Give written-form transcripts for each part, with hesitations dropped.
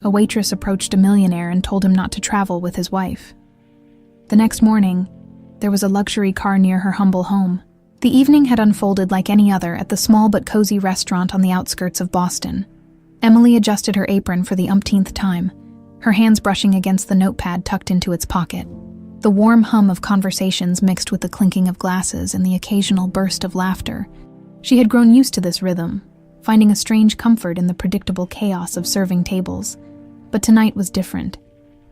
A waitress approached a millionaire and told him not to travel with his wife. The next morning, there was a luxury car near her humble home. The evening had unfolded like any other at the small but cozy restaurant on the outskirts of Boston. Emily adjusted her apron for the umpteenth time, her hands brushing against the notepad tucked into its pocket. The warm hum of conversations mixed with the clinking of glasses and the occasional burst of laughter. She had grown used to this rhythm, finding a strange comfort in the predictable chaos of serving tables. But tonight was different.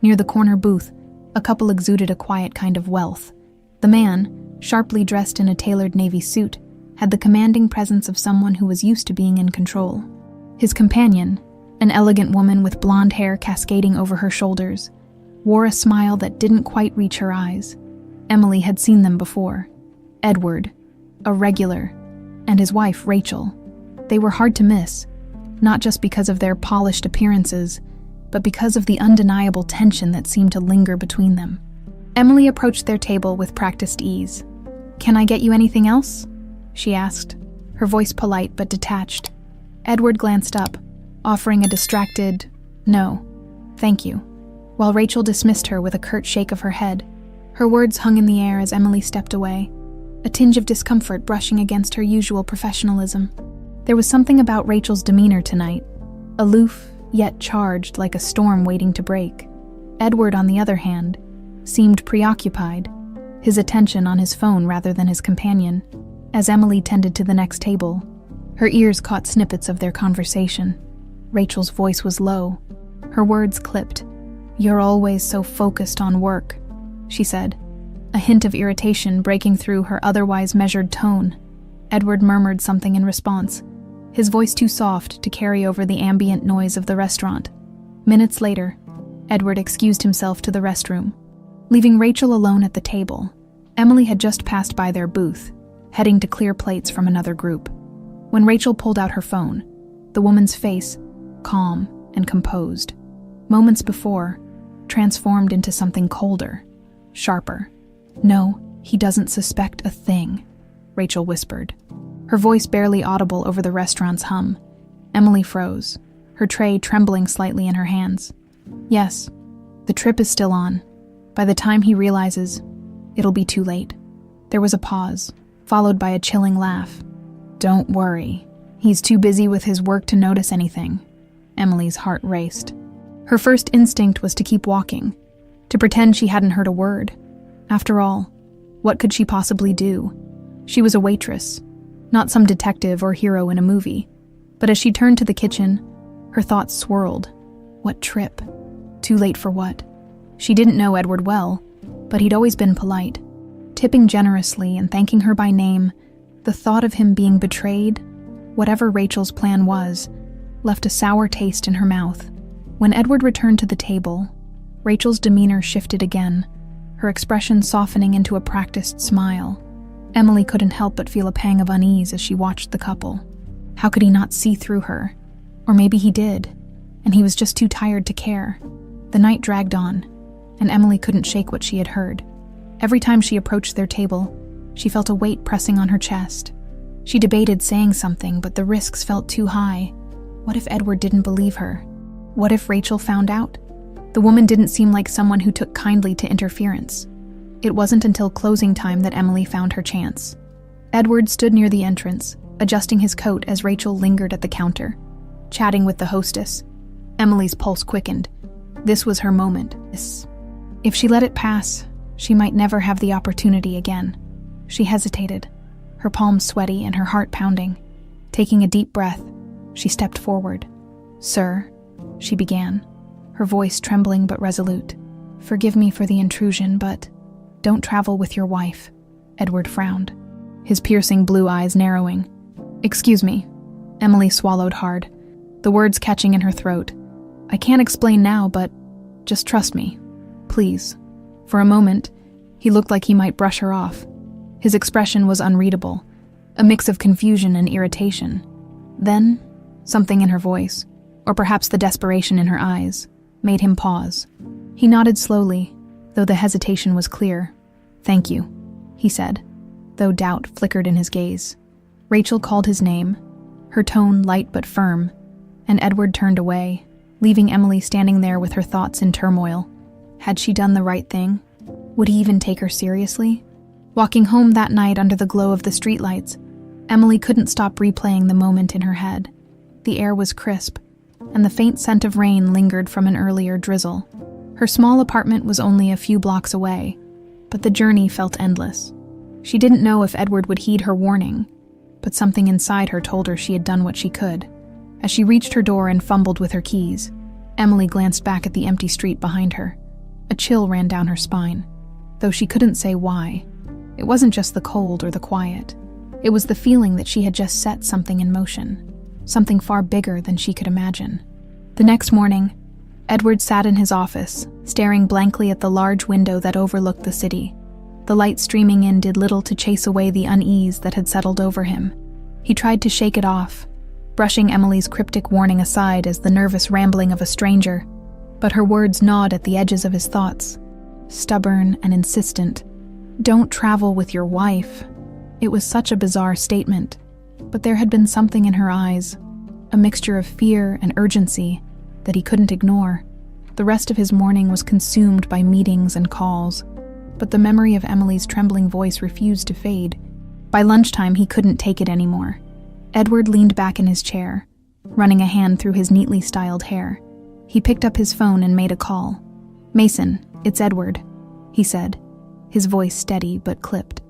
Near the corner booth, a couple exuded a quiet kind of wealth. The man, sharply dressed in a tailored navy suit, had the commanding presence of someone who was used to being in control. His companion, an elegant woman with blonde hair cascading over her shoulders, wore a smile that didn't quite reach her eyes. Emily had seen them before. Edward, a regular, and his wife, Rachel. They were hard to miss, not just because of their polished appearances, but because of the undeniable tension that seemed to linger between them. Emily approached their table with practiced ease. "Can I get you anything else?" she asked, her voice polite but detached. Edward glanced up, offering a distracted, "No, thank you," while Rachel dismissed her with a curt shake of her head. Her words hung in the air as Emily stepped away, a tinge of discomfort brushing against her usual professionalism. There was something about Rachel's demeanor tonight, aloof yet charged like a storm waiting to break. Edward, on the other hand, seemed preoccupied, his attention on his phone rather than his companion. As Emily tended to the next table, her ears caught snippets of their conversation. Rachel's voice was low, her words clipped. "You're always so focused on work," she said, a hint of irritation breaking through her otherwise measured tone. Edward murmured something in response, his voice too soft to carry over the ambient noise of the restaurant. Minutes later, Edward excused himself to the restroom. Leaving Rachel alone at the table, Emily had just passed by their booth, heading to clear plates from another group. When Rachel pulled out her phone, the woman's face, calm and composed, moments before, transformed into something colder, sharper. "No, he doesn't suspect a thing," Rachel whispered, her voice barely audible over the restaurant's hum. Emily froze, her tray trembling slightly in her hands. "Yes, the trip is still on. By the time he realizes, it'll be too late." There was a pause, followed by a chilling laugh. "Don't worry. He's too busy with his work to notice anything." Emily's heart raced. Her first instinct was to keep walking, to pretend she hadn't heard a word. After all, what could she possibly do? She was a waitress, not some detective or hero in a movie. But as she turned to the kitchen, her thoughts swirled. What trip? Too late for what? She didn't know Edward well, but he'd always been polite. Tipping generously and thanking her by name, the thought of him being betrayed, whatever Rachel's plan was, left a sour taste in her mouth. When Edward returned to the table, Rachel's demeanor shifted again, her expression softening into a practiced smile. Emily couldn't help but feel a pang of unease as she watched the couple. How could he not see through her? Or maybe he did, and he was just too tired to care. The night dragged on, and Emily couldn't shake what she had heard. Every time she approached their table, she felt a weight pressing on her chest. She debated saying something, but the risks felt too high. What if Edward didn't believe her? What if Rachel found out? The woman didn't seem like someone who took kindly to interference. It wasn't until closing time that Emily found her chance. Edward stood near the entrance, adjusting his coat as Rachel lingered at the counter, chatting with the hostess. Emily's pulse quickened. This was her moment. If she let it pass, she might never have the opportunity again. She hesitated, her palms sweaty and her heart pounding. Taking a deep breath, she stepped forward. "Sir," she began, her voice trembling but resolute. "Forgive me for the intrusion, but don't travel with your wife." Edward frowned, his piercing blue eyes narrowing. "Excuse me." Emily swallowed hard, the words catching in her throat. "I can't explain now, but just trust me. Please." For a moment, he looked like he might brush her off. His expression was unreadable, a mix of confusion and irritation. Then, something in her voice, or perhaps the desperation in her eyes, made him pause. He nodded slowly, though the hesitation was clear. "Thank you," he said, though doubt flickered in his gaze. Rachel called his name, her tone light but firm, and Edward turned away, leaving Emily standing there with her thoughts in turmoil. Had she done the right thing? Would he even take her seriously? Walking home that night under the glow of the streetlights, Emily couldn't stop replaying the moment in her head. The air was crisp, and the faint scent of rain lingered from an earlier drizzle. Her small apartment was only a few blocks away, but the journey felt endless. She didn't know if Edward would heed her warning, but something inside her told her she had done what she could. As she reached her door and fumbled with her keys, Emily glanced back at the empty street behind her. A chill ran down her spine, though she couldn't say why. It wasn't just the cold or the quiet. It was the feeling that she had just set something in motion, something far bigger than she could imagine. The next morning, Edward sat in his office, staring blankly at the large window that overlooked the city. The light streaming in did little to chase away the unease that had settled over him. He tried to shake it off, brushing Emily's cryptic warning aside as the nervous rambling of a stranger, but her words gnawed at the edges of his thoughts. Stubborn and insistent. Don't travel with your wife. It was such a bizarre statement, but there had been something in her eyes, a mixture of fear and urgency that he couldn't ignore. The rest of his morning was consumed by meetings and calls, but the memory of Emily's trembling voice refused to fade. By lunchtime, he couldn't take it anymore. Edward leaned back in his chair, running a hand through his neatly styled hair. He picked up his phone and made a call. "Mason, it's Edward," he said, his voice steady but clipped.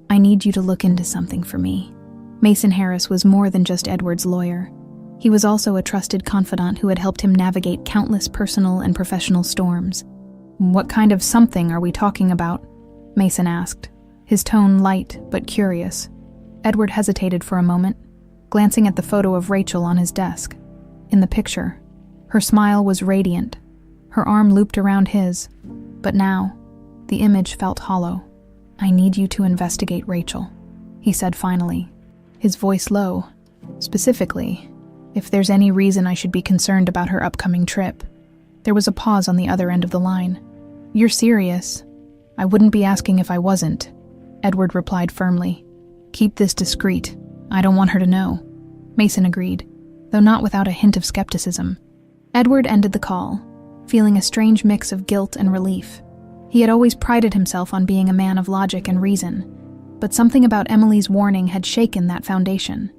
"I need you to look into something for me." Mason Harris was more than just Edward's lawyer. He was also a trusted confidant who had helped him navigate countless personal and professional storms. "What kind of something are we talking about?" Mason asked, his tone light but curious. Edward hesitated for a moment, glancing at the photo of Rachel on his desk. In the picture, her smile was radiant, her arm looped around his, but now, the image felt hollow. "I need you to investigate Rachel," he said finally, his voice low. "Specifically, if there's any reason I should be concerned about her upcoming trip." There was a pause on the other end of the line. "You're serious?" "I wouldn't be asking if I wasn't," Edward replied firmly. "Keep this discreet. I don't want her to know." Mason agreed, though not without a hint of skepticism. Edward ended the call, feeling a strange mix of guilt and relief. He had always prided himself on being a man of logic and reason, but something about Emily's warning had shaken that foundation.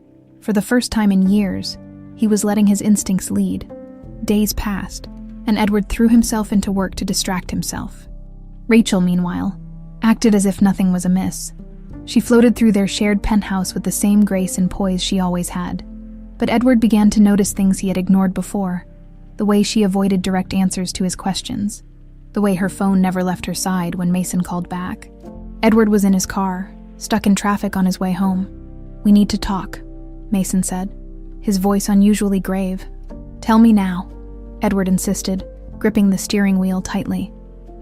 For the first time in years, he was letting his instincts lead. Days passed, and Edward threw himself into work to distract himself. Rachel, meanwhile, acted as if nothing was amiss. She floated through their shared penthouse with the same grace and poise she always had. But Edward began to notice things he had ignored before. The way she avoided direct answers to his questions. The way her phone never left her side when Mason called back. Edward was in his car, stuck in traffic on his way home. "We need to talk," Mason said, his voice unusually grave. "Tell me now," Edward insisted, gripping the steering wheel tightly.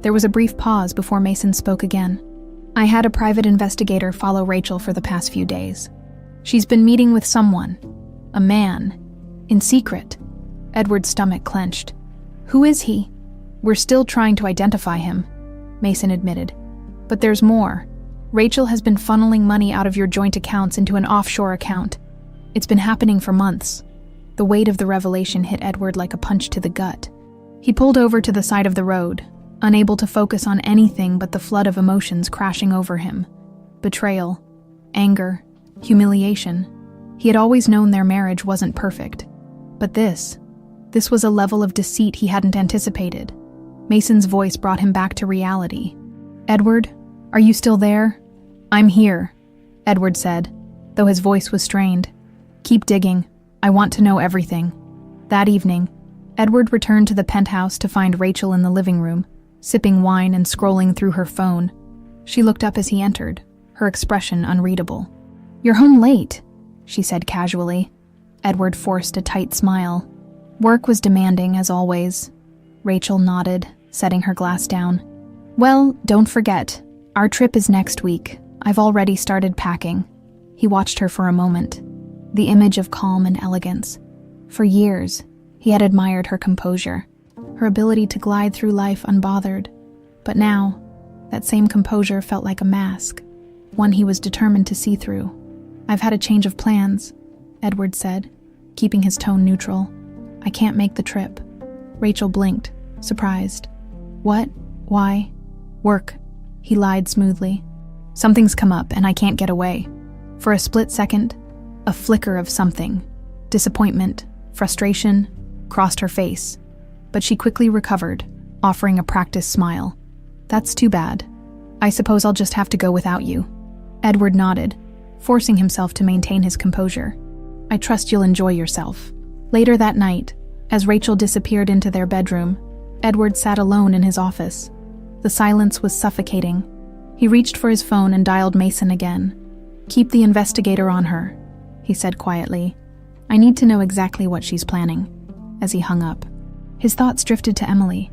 There was a brief pause before Mason spoke again. "I had a private investigator follow Rachel for the past few days. She's been meeting with someone, a man, in secret." Edward's stomach clenched. "Who is he?" "We're still trying to identify him," Mason admitted. "But there's more. Rachel has been funneling money out of your joint accounts into an offshore account. It's been happening for months." The weight of the revelation hit Edward like a punch to the gut. He pulled over to the side of the road, unable to focus on anything but the flood of emotions crashing over him. Betrayal, anger, humiliation. He had always known their marriage wasn't perfect. But this was a level of deceit he hadn't anticipated. Mason's voice brought him back to reality. "Edward, are you still there?" "I'm here," Edward said, though his voice was strained. "Keep digging. I want to know everything." That evening, Edward returned to the penthouse to find Rachel in the living room, sipping wine and scrolling through her phone. She looked up as he entered, her expression unreadable. "You're home late," she said casually. Edward forced a tight smile. "Work was demanding, as always." Rachel nodded, setting her glass down. "Well, don't forget, our trip is next week. I've already started packing." He watched her for a moment, the image of calm and elegance. For years, he had admired her composure, her ability to glide through life unbothered. But now, that same composure felt like a mask, one he was determined to see through. "I've had a change of plans," Edward said, keeping his tone neutral. "I can't make the trip." Rachel blinked, surprised. What? Why? Work, he lied smoothly. Something's come up and I can't get away. For a split second, a flicker of something, disappointment, frustration, crossed her face. But she quickly recovered, offering a practiced smile. That's too bad. I suppose I'll just have to go without you. Edward nodded, forcing himself to maintain his composure. I trust you'll enjoy yourself. Later that night, as Rachel disappeared into their bedroom, Edward sat alone in his office. The silence was suffocating. He reached for his phone and dialed Mason again. Keep the investigator on her, he said quietly. I need to know exactly what she's planning. As he hung up, his thoughts drifted to Emily.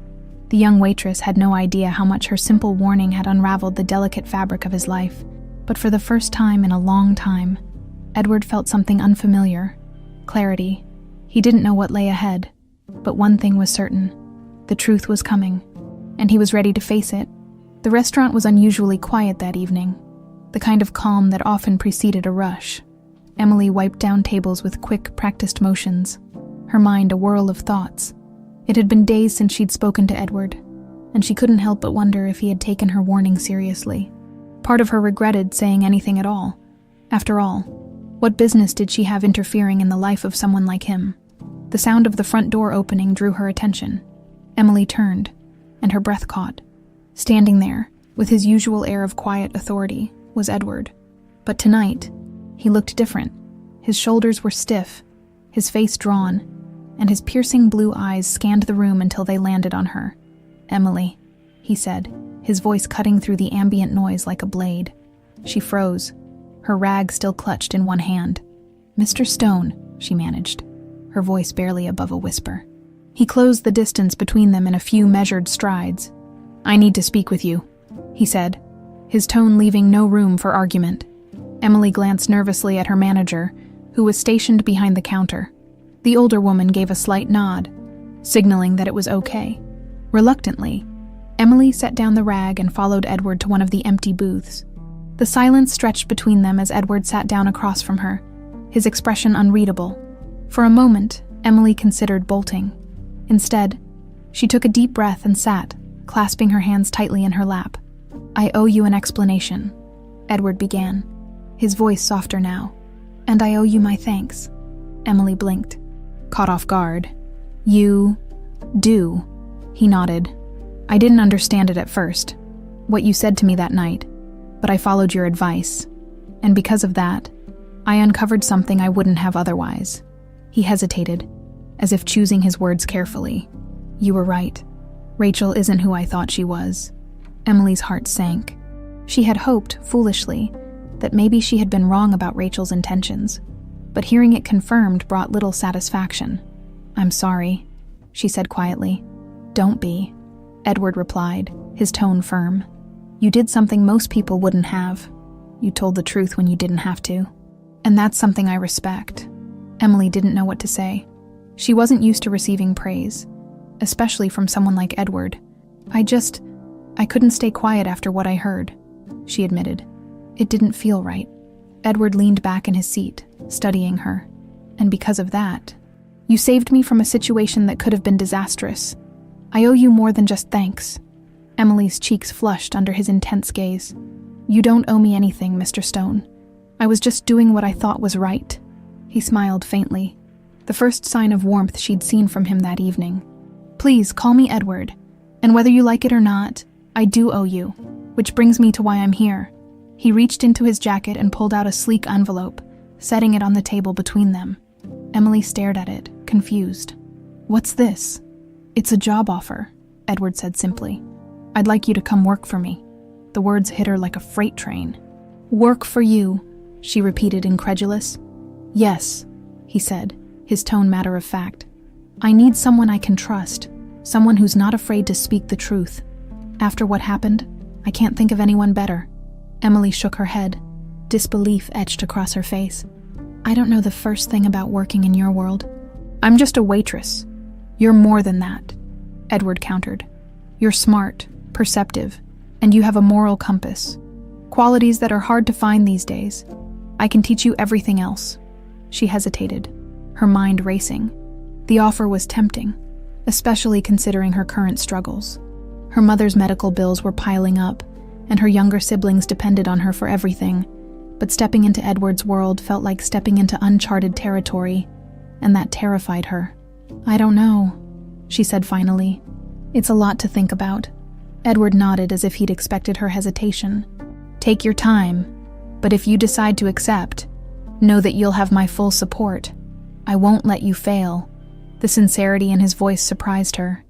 The young waitress had no idea how much her simple warning had unraveled the delicate fabric of his life. But for the first time in a long time, Edward felt something unfamiliar. Clarity. He didn't know what lay ahead, but one thing was certain. The truth was coming, and he was ready to face it. The restaurant was unusually quiet that evening, the kind of calm that often preceded a rush. Emily wiped down tables with quick, practiced motions, her mind a whirl of thoughts. It had been days since she'd spoken to Edward, and she couldn't help but wonder if he had taken her warning seriously. Part of her regretted saying anything at all. After all, what business did she have interfering in the life of someone like him? The sound of the front door opening drew her attention. Emily turned, and her breath caught. Standing there, with his usual air of quiet authority, was Edward. But tonight, he looked different. His shoulders were stiff, his face drawn, and his piercing blue eyes scanned the room until they landed on her. Emily, he said, his voice cutting through the ambient noise like a blade. She froze, her rag still clutched in one hand. Mr. Stone, she managed, her voice barely above a whisper. He closed the distance between them in a few measured strides. I need to speak with you, he said, his tone leaving no room for argument. Emily glanced nervously at her manager, who was stationed behind the counter. The older woman gave a slight nod, signaling that it was okay. Reluctantly, Emily set down the rag and followed Edward to one of the empty booths. The silence stretched between them as Edward sat down across from her, his expression unreadable. For a moment, Emily considered bolting. Instead, she took a deep breath and sat, clasping her hands tightly in her lap. I owe you an explanation, Edward began, his voice softer now. And I owe you my thanks. Emily blinked, caught off guard. You do, he nodded. I didn't understand it at first, what you said to me that night, but I followed your advice, and because of that, I uncovered something I wouldn't have otherwise. He hesitated, as if choosing his words carefully. You were right. Rachel isn't who I thought she was. Emily's heart sank. She had hoped, foolishly, that maybe she had been wrong about Rachel's intentions, but hearing it confirmed brought little satisfaction. I'm sorry, she said quietly. Don't be, Edward replied, his tone firm. You did something most people wouldn't have. You told the truth when you didn't have to. And that's something I respect. Emily didn't know what to say. She wasn't used to receiving praise, especially from someone like Edward. I couldn't stay quiet after what I heard, she admitted. It didn't feel right. Edward leaned back in his seat, studying her. And because of that, you saved me from a situation that could have been disastrous. I owe you more than just thanks. Emily's cheeks flushed under his intense gaze. You don't owe me anything, Mr. Stone. I was just doing what I thought was right. He smiled faintly, the first sign of warmth she'd seen from him that evening. Please call me Edward, and whether you like it or not, I do owe you, which brings me to why I'm here. He reached into his jacket and pulled out a sleek envelope, setting it on the table between them. Emily stared at it, confused. What's this? It's a job offer, Edward said simply. I'd like you to come work for me. The words hit her like a freight train. Work for you, she repeated, incredulous. Yes, he said, his tone matter of fact. I need someone I can trust, someone who's not afraid to speak the truth. After what happened, I can't think of anyone better. Emily shook her head, disbelief etched across her face. I don't know the first thing about working in your world. I'm just a waitress. You're more than that, Edward countered. You're smart, perceptive, and you have a moral compass. Qualities that are hard to find these days. I can teach you everything else. She hesitated, her mind racing. The offer was tempting, especially considering her current struggles. Her mother's medical bills were piling up, and her younger siblings depended on her for everything, but stepping into Edward's world felt like stepping into uncharted territory, and that terrified her. "I don't know," she said finally. "It's a lot to think about." Edward nodded as if he'd expected her hesitation. "Take your time, but if you decide to accept, know that you'll have my full support. I won't let you fail." The sincerity in his voice surprised her.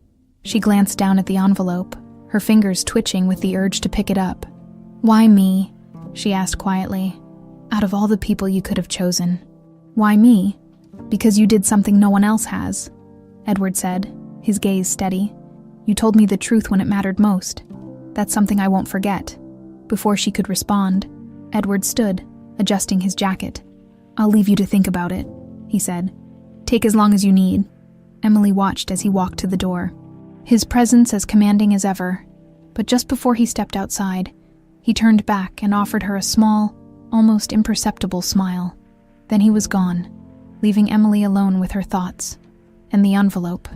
She glanced down at the envelope, her fingers twitching with the urge to pick it up. "Why me?" she asked quietly. "Out of all the people you could have chosen." "Why me?" "Because you did something no one else has," Edward said, his gaze steady. "You told me the truth when it mattered most. That's something I won't forget." Before she could respond, Edward stood, adjusting his jacket. "I'll leave you to think about it," he said. "Take as long as you need." Emily watched as he walked to the door, his presence as commanding as ever. But just before he stepped outside, he turned back and offered her a small, almost imperceptible smile. Then he was gone, leaving Emily alone with her thoughts and the envelope.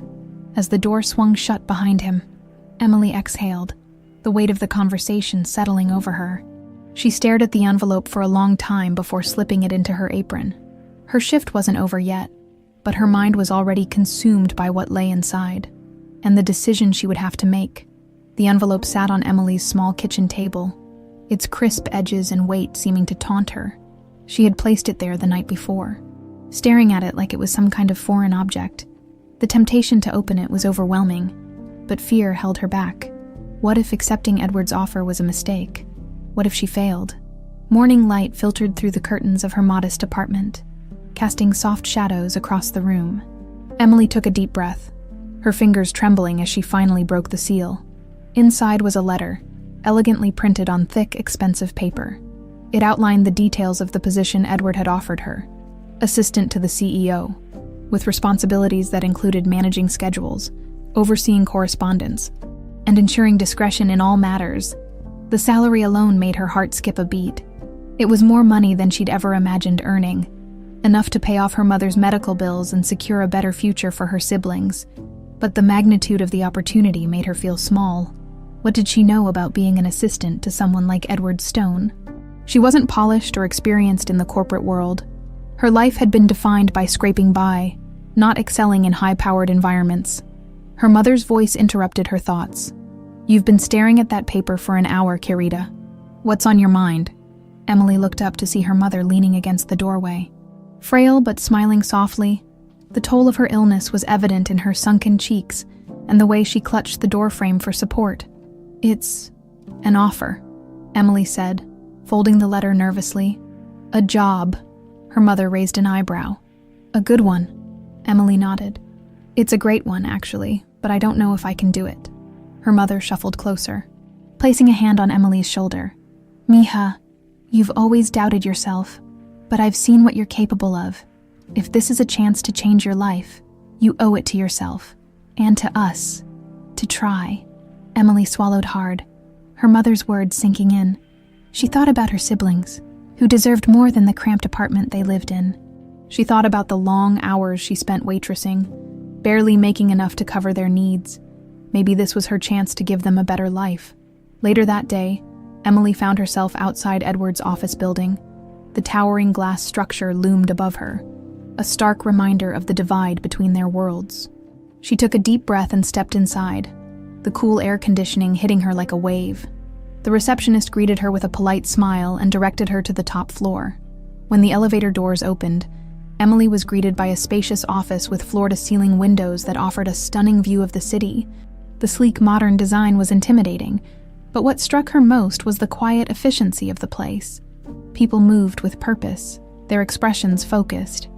As the door swung shut behind him, Emily exhaled, the weight of the conversation settling over her. She stared at the envelope for a long time before slipping it into her apron. Her shift wasn't over yet, but her mind was already consumed by what lay inside, and the decision she would have to make. The envelope sat on Emily's small kitchen table, its crisp edges and weight seeming to taunt her. She had placed it there the night before, staring at it like it was some kind of foreign object. The temptation to open it was overwhelming, but fear held her back. What if accepting Edward's offer was a mistake? What if she failed? Morning light filtered through the curtains of her modest apartment, casting soft shadows across the room. Emily took a deep breath, her fingers trembling as she finally broke the seal. Inside was a letter, elegantly printed on thick, expensive paper. It outlined the details of the position Edward had offered her: assistant to the CEO, with responsibilities that included managing schedules, overseeing correspondence, and ensuring discretion in all matters. The salary alone made her heart skip a beat. It was more money than she'd ever imagined earning, enough to pay off her mother's medical bills and secure a better future for her siblings. But the magnitude of the opportunity made her feel small. What did she know about being an assistant to someone like Edward Stone? She wasn't polished or experienced in the corporate world. Her life had been defined by scraping by, not excelling in high-powered environments. Her mother's voice interrupted her thoughts. "You've been staring at that paper for an hour, Kirita. What's on your mind?" Emily looked up to see her mother leaning against the doorway. Frail but smiling softly, the toll of her illness was evident in her sunken cheeks and the way she clutched the doorframe for support. "It's an offer," Emily said, folding the letter nervously. "A job." Her mother raised an eyebrow. "A good one," Emily nodded. "It's a great one, actually, but I don't know if I can do it." Her mother shuffled closer, placing a hand on Emily's shoulder. "Mija, you've always doubted yourself, but I've seen what you're capable of. If this is a chance to change your life, you owe it to yourself, and to us, to try." Emily swallowed hard, her mother's words sinking in. She thought about her siblings, who deserved more than the cramped apartment they lived in. She thought about the long hours she spent waitressing, barely making enough to cover their needs. Maybe this was her chance to give them a better life. Later that day, Emily found herself outside Edward's office building. The towering glass structure loomed above her, a stark reminder of the divide between their worlds. She took a deep breath and stepped inside, the cool air conditioning hitting her like a wave. The receptionist greeted her with a polite smile and directed her to the top floor. When the elevator doors opened, Emily was greeted by a spacious office with floor-to-ceiling windows that offered a stunning view of the city. The sleek modern design was intimidating, but what struck her most was the quiet efficiency of the place. People moved with purpose, their expressions focused.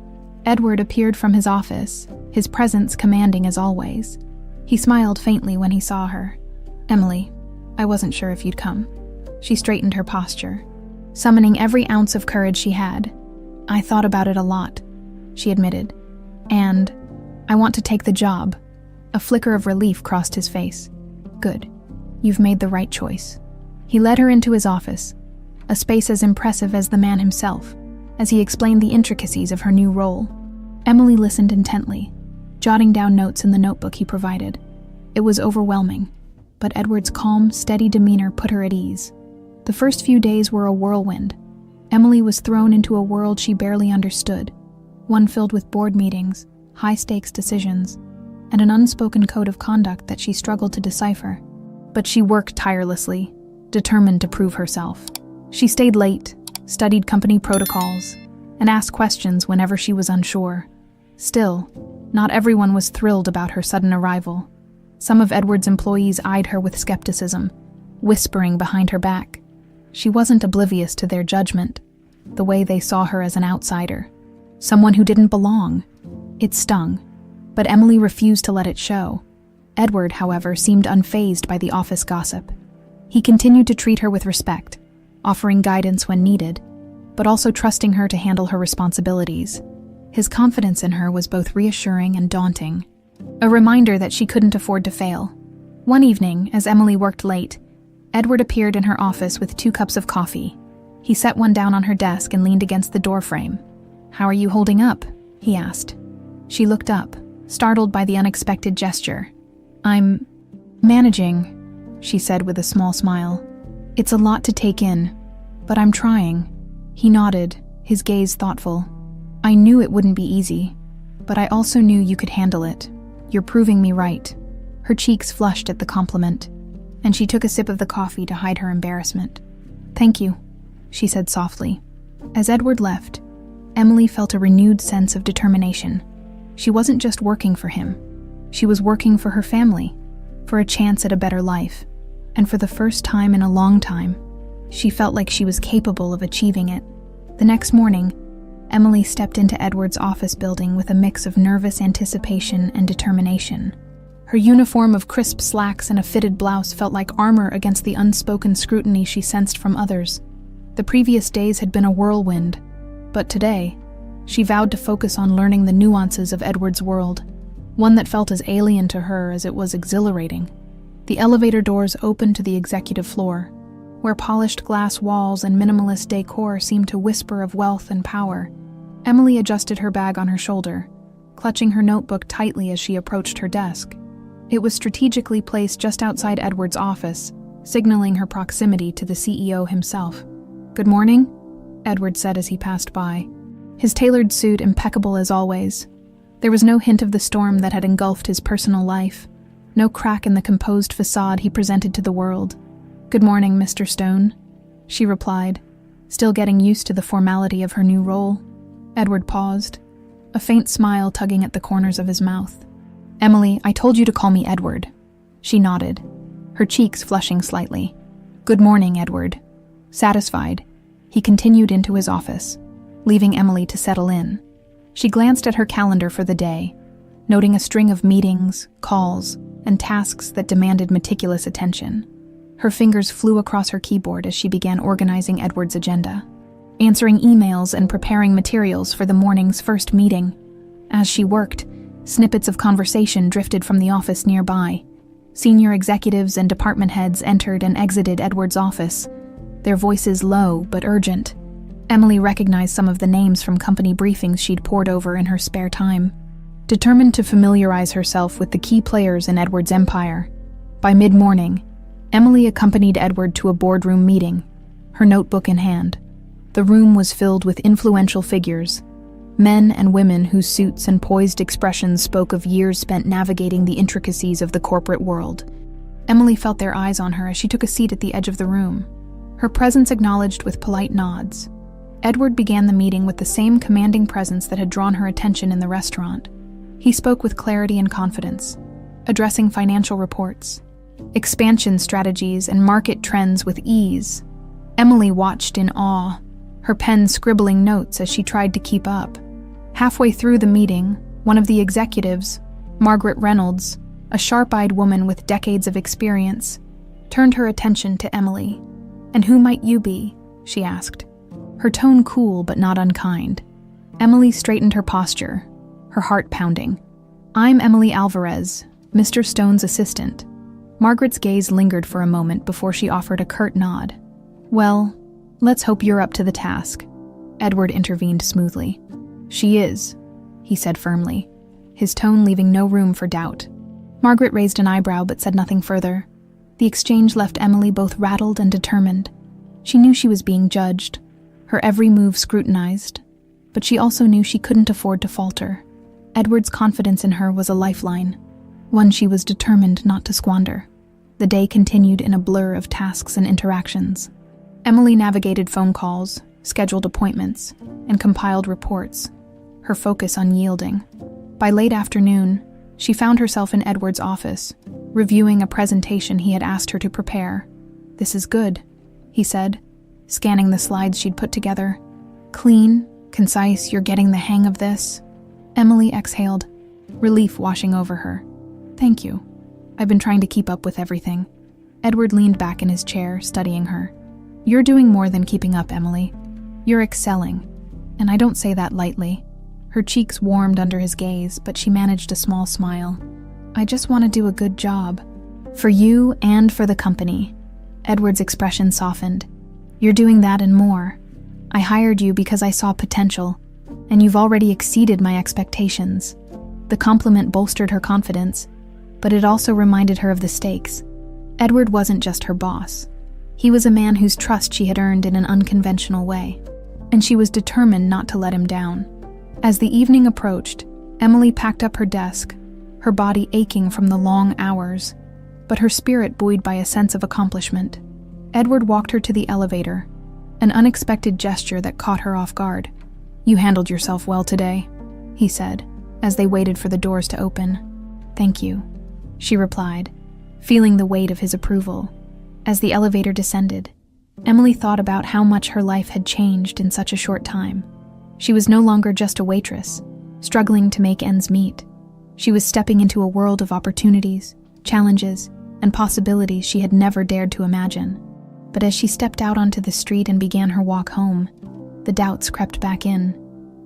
Edward appeared from his office, his presence commanding as always. He smiled faintly when he saw her. "Emily, I wasn't sure if you'd come." She straightened her posture, summoning every ounce of courage she had. "I thought about it a lot," she admitted. "And I want to take the job." A flicker of relief crossed his face. "Good. You've made the right choice." He led her into his office, a space as impressive as the man himself, as he explained the intricacies of her new role. Emily listened intently, jotting down notes in the notebook he provided. It was overwhelming, but Edward's calm, steady demeanor put her at ease. The first few days were a whirlwind. Emily was thrown into a world she barely understood, one filled with board meetings, high-stakes decisions, and an unspoken code of conduct that she struggled to decipher. But she worked tirelessly, determined to prove herself. She stayed late, studied company protocols, and asked questions whenever she was unsure. Still, not everyone was thrilled about her sudden arrival. Some of Edward's employees eyed her with skepticism, whispering behind her back. She wasn't oblivious to their judgment, the way they saw her as an outsider, someone who didn't belong. It stung, but Emily refused to let it show. Edward, however, seemed unfazed by the office gossip. He continued to treat her with respect, offering guidance when needed, but also trusting her to handle her responsibilities. His confidence in her was both reassuring and daunting, a reminder that she couldn't afford to fail. One evening, as Emily worked late, Edward appeared in her office with 2 cups of coffee. He set one down on her desk and leaned against the doorframe. "How are you holding up?" he asked. She looked up, startled by the unexpected gesture. "I'm managing," she said with a small smile. "It's a lot to take in, but I'm trying." He nodded, his gaze thoughtful. "I knew it wouldn't be easy, but I also knew you could handle it. You're proving me right." Her cheeks flushed at the compliment, and she took a sip of the coffee to hide her embarrassment. "Thank you," she said softly. As Edward left, Emily felt a renewed sense of determination. She wasn't just working for him. She was working for her family, for a chance at a better life. And for the first time in a long time, she felt like she was capable of achieving it. The next morning, Emily stepped into Edward's office building with a mix of nervous anticipation and determination. Her uniform of crisp slacks and a fitted blouse felt like armor against the unspoken scrutiny she sensed from others. The previous days had been a whirlwind, but today, she vowed to focus on learning the nuances of Edward's world, one that felt as alien to her as it was exhilarating. The elevator doors opened to the executive floor, where polished glass walls and minimalist decor seemed to whisper of wealth and power. Emily adjusted her bag on her shoulder, clutching her notebook tightly as she approached her desk. It was strategically placed just outside Edward's office, signaling her proximity to the CEO himself. "Good morning," Edward said as he passed by, his tailored suit impeccable as always. There was no hint of the storm that had engulfed his personal life, no crack in the composed facade he presented to the world. "Good morning, Mr. Stone," she replied, still getting used to the formality of her new role. Edward paused, a faint smile tugging at the corners of his mouth. "Emily, I told you to call me Edward." She nodded, her cheeks flushing slightly. "Good morning, Edward." Satisfied, he continued into his office, leaving Emily to settle in. She glanced at her calendar for the day, noting a string of meetings, calls, and tasks that demanded meticulous attention. Her fingers flew across her keyboard as she began organizing Edward's agenda, answering emails and preparing materials for the morning's first meeting. As she worked, snippets of conversation drifted from the office nearby. Senior executives and department heads entered and exited Edward's office, their voices low but urgent. Emily recognized some of the names from company briefings she'd pored over in her spare time, determined to familiarize herself with the key players in Edward's empire. By mid-morning, Emily accompanied Edward to a boardroom meeting, her notebook in hand. The room was filled with influential figures, men and women whose suits and poised expressions spoke of years spent navigating the intricacies of the corporate world. Emily felt their eyes on her as she took a seat at the edge of the room, her presence acknowledged with polite nods. Edward began the meeting with the same commanding presence that had drawn her attention in the restaurant. He spoke with clarity and confidence, addressing financial reports, expansion strategies, and market trends with ease. Emily watched in awe, her pen scribbling notes as she tried to keep up. Halfway through the meeting, one of the executives, Margaret Reynolds, a sharp-eyed woman with decades of experience, turned her attention to Emily. "And who might you be?" she asked, her tone cool but not unkind. Emily straightened her posture, her heart pounding. "I'm Emily Alvarez, Mr. Stone's assistant." Margaret's gaze lingered for a moment before she offered a curt nod. "Well, let's hope you're up to the task," Edward intervened smoothly. "She is," he said firmly. his tone leaving no room for doubt. Margaret raised an eyebrow but said nothing further. The exchange left Emily both rattled and determined. She knew she was being judged, her every move scrutinized, but she also knew she couldn't afford to falter. Edward's confidence in her was a lifeline, one she was determined not to squander. The day continued in a blur of tasks and interactions. Emily navigated phone calls, scheduled appointments, and compiled reports, her focus unyielding. By late afternoon, she found herself in Edward's office, reviewing a presentation he had asked her to prepare. "This is good," he said, scanning the slides she'd put together. "Clean, concise, you're getting the hang of this." Emily exhaled, relief washing over her. "Thank you. I've been trying to keep up with everything." Edward leaned back in his chair, studying her. "You're doing more than keeping up, Emily. You're excelling, and I don't say that lightly." Her cheeks warmed under his gaze, but she managed a small smile. "I just want to do a good job. For you and for the company." Edward's expression softened. "You're doing that and more. I hired you because I saw potential, and you've already exceeded my expectations." The compliment bolstered her confidence, but it also reminded her of the stakes. Edward wasn't just her boss. He was a man whose trust she had earned in an unconventional way, and she was determined not to let him down. As the evening approached, Emily packed up her desk, her body aching from the long hours, but her spirit buoyed by a sense of accomplishment. Edward walked her to the elevator, an unexpected gesture that caught her off guard. "You handled yourself well today," he said, as they waited for the doors to open. "Thank you," she replied, feeling the weight of his approval. As the elevator descended, Emily thought about how much her life had changed in such a short time. She was no longer just a waitress, struggling to make ends meet. She was stepping into a world of opportunities, challenges, and possibilities she had never dared to imagine. But as she stepped out onto the street and began her walk home, the doubts crept back in.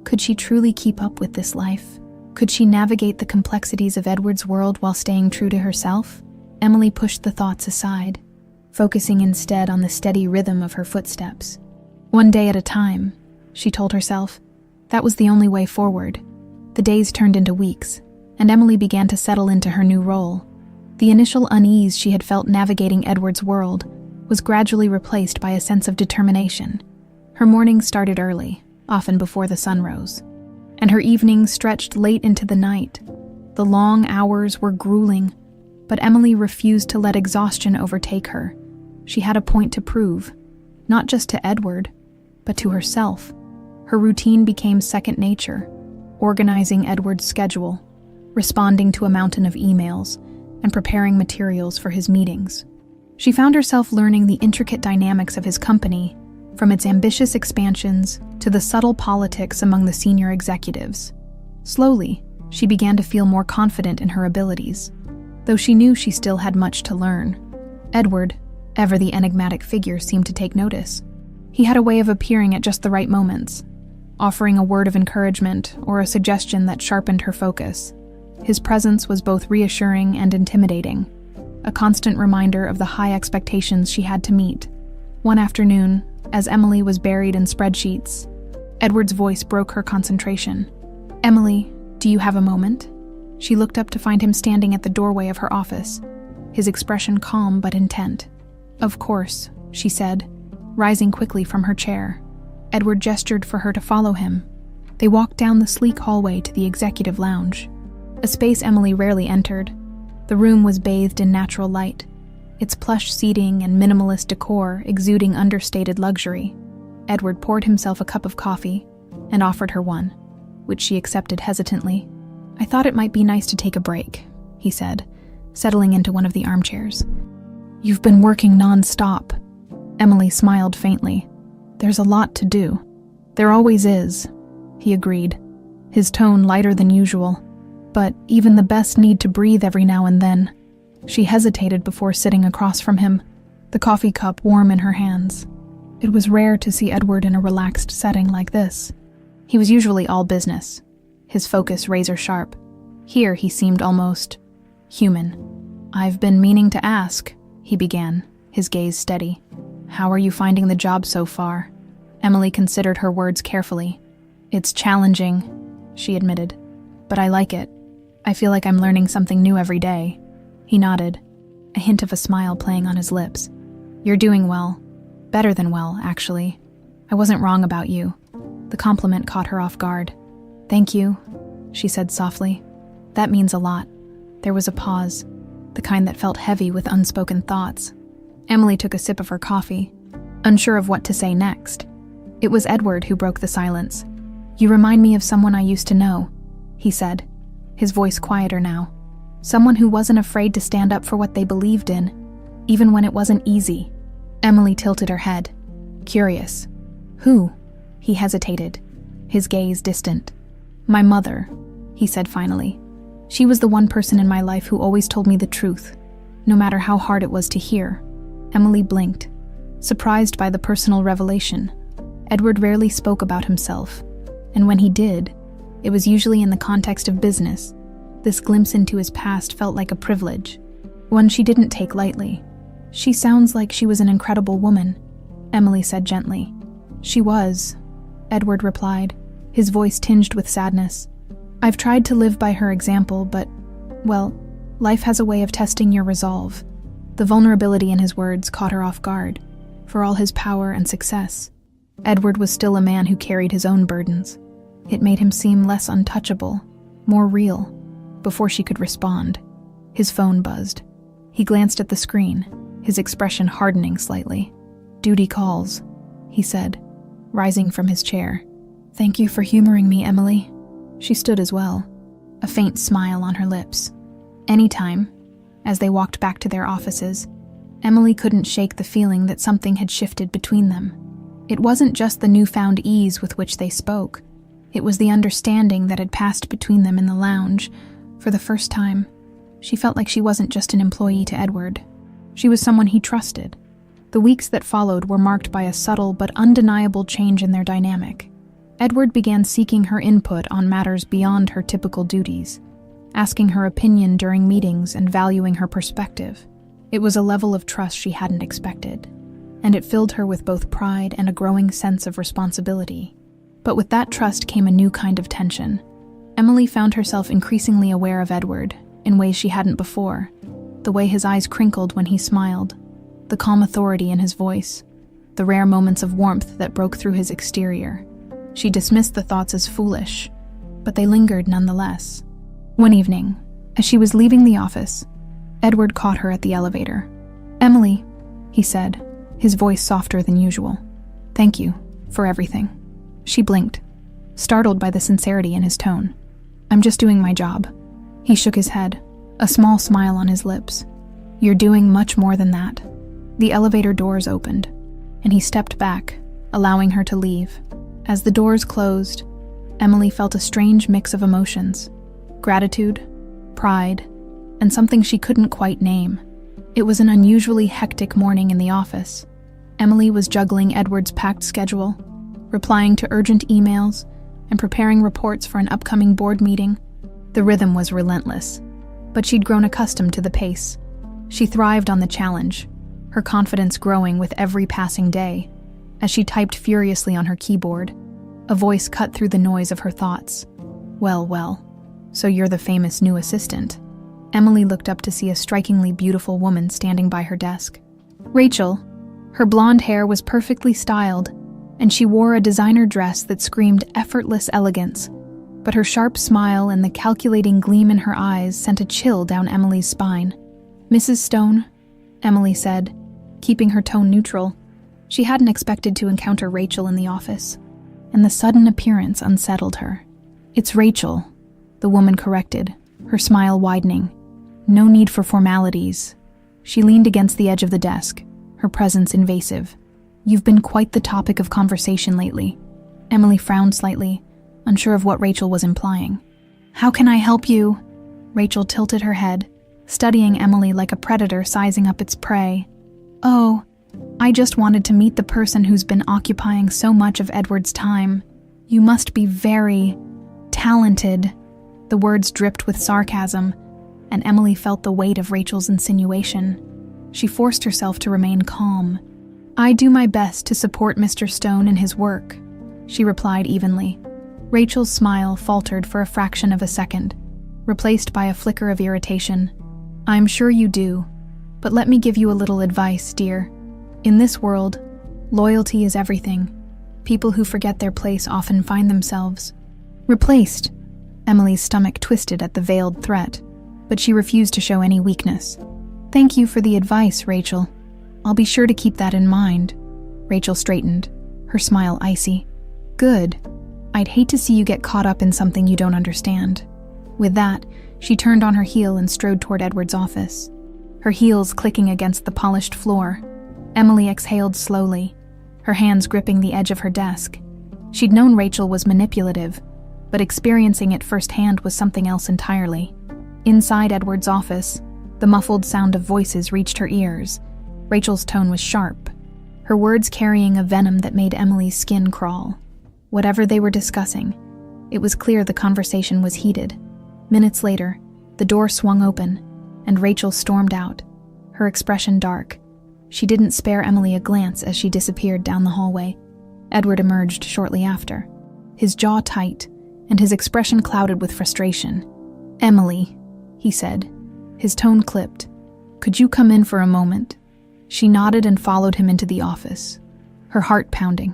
Could she truly keep up with this life? Could she navigate the complexities of Edward's world while staying true to herself? Emily pushed the thoughts aside, focusing instead on the steady rhythm of her footsteps. One day at a time, she told herself. That was the only way forward. The days turned into weeks, and Emily began to settle into her new role. The initial unease she had felt navigating Edward's world was gradually replaced by a sense of determination. Her mornings started early, often before the sun rose, and her evenings stretched late into the night. The long hours were grueling, but Emily refused to let exhaustion overtake her. She had a point to prove, not just to Edward, but to herself. Her routine became second nature, organizing Edward's schedule, responding to a mountain of emails, and preparing materials for his meetings. She found herself learning the intricate dynamics of his company, from its ambitious expansions to the subtle politics among the senior executives. Slowly, she began to feel more confident in her abilities, though she knew she still had much to learn. Edward, ever the enigmatic figure, seemed to take notice. He had a way of appearing at just the right moments, offering a word of encouragement or a suggestion that sharpened her focus. His presence was both reassuring and intimidating, a constant reminder of the high expectations she had to meet. One afternoon, as Emily was buried in spreadsheets, Edward's voice broke her concentration. "Emily, do you have a moment?" She looked up to find him standing at the doorway of her office, his expression calm but intent. "Of course," she said, rising quickly from her chair. Edward gestured for her to follow him. They walked down the sleek hallway to the executive lounge, a space Emily rarely entered. The room was bathed in natural light, its plush seating and minimalist decor exuding understated luxury. Edward poured himself a cup of coffee and offered her one, which she accepted hesitantly. "I thought it might be nice to take a break," he said, settling into one of the armchairs. "You've been working non-stop." Emily smiled faintly. "There's a lot to do." "There always is," he agreed, his tone lighter than usual. "But even the best need to breathe every now and then." She hesitated before sitting across from him, the coffee cup warm in her hands. It was rare to see Edward in a relaxed setting like this. He was usually all business, his focus razor-sharp. Here he seemed almost human. "I've been meaning to ask," he began, his gaze steady. "How are you finding the job so far?" Emily considered her words carefully. "It's challenging," she admitted, "but I like it." I feel like I'm learning something new every day. He nodded, a hint of a smile playing on his lips. You're doing well. Better than well, actually. I wasn't wrong about you. The compliment caught her off guard. Thank you, she said softly. That means a lot. There was a pause, the kind that felt heavy with unspoken thoughts. Emily took a sip of her coffee, unsure of what to say next. It was Edward who broke the silence. You remind me of someone I used to know, he said, his voice quieter now. Someone who wasn't afraid to stand up for what they believed in, even when it wasn't easy. Emily tilted her head, curious. Who? He hesitated, his gaze distant. My mother, he said finally. She was the one person in my life who always told me the truth, no matter how hard it was to hear. Emily blinked, surprised by the personal revelation. Edward rarely spoke about himself, and when he did, it was usually in the context of business. This glimpse into his past felt like a privilege, one she didn't take lightly. She sounds like she was an incredible woman, Emily said gently. She was, Edward replied, his voice tinged with sadness. I've tried to live by her example, but, well, life has a way of testing your resolve. The vulnerability in his words caught her off guard. For all his power and success, Edward was still a man who carried his own burdens. It made him seem less untouchable, more real. Before she could respond, his phone buzzed. He glanced at the screen, his expression hardening slightly. Duty calls, he said, rising from his chair. Thank you for humoring me, Emily. She stood as well, a faint smile on her lips. Anytime, as they walked back to their offices, Emily couldn't shake the feeling that something had shifted between them. It wasn't just the newfound ease with which they spoke. It was the understanding that had passed between them in the lounge. For the first time, she felt like she wasn't just an employee to Edward. She was someone he trusted. The weeks that followed were marked by a subtle but undeniable change in their dynamic. Edward began seeking her input on matters beyond her typical duties, asking her opinion during meetings and valuing her perspective. It was a level of trust she hadn't expected, and it filled her with both pride and a growing sense of responsibility. But with that trust came a new kind of tension. Emily found herself increasingly aware of Edward in ways she hadn't before. The way his eyes crinkled when he smiled, the calm authority in his voice, the rare moments of warmth that broke through his exterior. She dismissed the thoughts as foolish, but they lingered nonetheless. One evening, as she was leaving the office, Edward caught her at the elevator. Emily, he said, his voice softer than usual. Thank you for everything. She blinked, startled by the sincerity in his tone. I'm just doing my job. He shook his head, a small smile on his lips. You're doing much more than that. The elevator doors opened, and he stepped back, allowing her to leave. As the doors closed, Emily felt a strange mix of emotions. Gratitude, pride, and something she couldn't quite name. It was an unusually hectic morning in the office. Emily was juggling Edward's packed schedule, replying to urgent emails, and preparing reports for an upcoming board meeting. The rhythm was relentless, but she'd grown accustomed to the pace. She thrived on the challenge, her confidence growing with every passing day. As she typed furiously on her keyboard, a voice cut through the noise of her thoughts. Well, so you're the famous new assistant. Emily looked up to see a strikingly beautiful woman standing by her desk. Rachel. Her blonde hair was perfectly styled, and she wore a designer dress that screamed effortless elegance. But her sharp smile and the calculating gleam in her eyes sent a chill down Emily's spine. Mrs. Stone, Emily said, keeping her tone neutral. She hadn't expected to encounter Rachel in the office, and the sudden appearance unsettled her. It's Rachel, the woman corrected, her smile widening. No need for formalities. She leaned against the edge of the desk, her presence invasive. You've been quite the topic of conversation lately. Emily frowned slightly, unsure of what Rachel was implying. How can I help you? Rachel tilted her head, studying Emily like a predator sizing up its prey. Oh, I just wanted to meet the person who's been occupying so much of Edward's time. You must be very talented. The words dripped with sarcasm, and Emily felt the weight of Rachel's insinuation. She forced herself to remain calm. I do my best to support Mr. Stone in his work, she replied evenly. Rachel's smile faltered for a fraction of a second. replaced by a flicker of irritation. "I'm sure you do, but let me give you a little advice, dear. In this world, loyalty is everything. People who forget their place often find themselves replaced." Emily's stomach twisted at the veiled threat, but she refused to show any weakness. "Thank you for the advice, Rachel. I'll be sure to keep that in mind." Rachel straightened, her smile icy. "Good. I'd hate to see you get caught up in something you don't understand." With that, she turned on her heel and strode toward Edward's office, her heels clicking against the polished floor. Emily exhaled slowly, her hands gripping the edge of her desk. She'd known Rachel was manipulative, but experiencing it firsthand was something else entirely. Inside Edward's office, the muffled sound of voices reached her ears. Rachel's tone was sharp, her words carrying a venom that made Emily's skin crawl. Whatever they were discussing, it was clear the conversation was heated. Minutes later, the door swung open, and Rachel stormed out, her expression dark. She didn't spare Emily a glance as she disappeared down the hallway. Edward emerged shortly after, his jaw tight and his expression clouded with frustration. "Emily," he said, his tone clipped, "could you come in for a moment?" She nodded and followed him into the office, her heart pounding.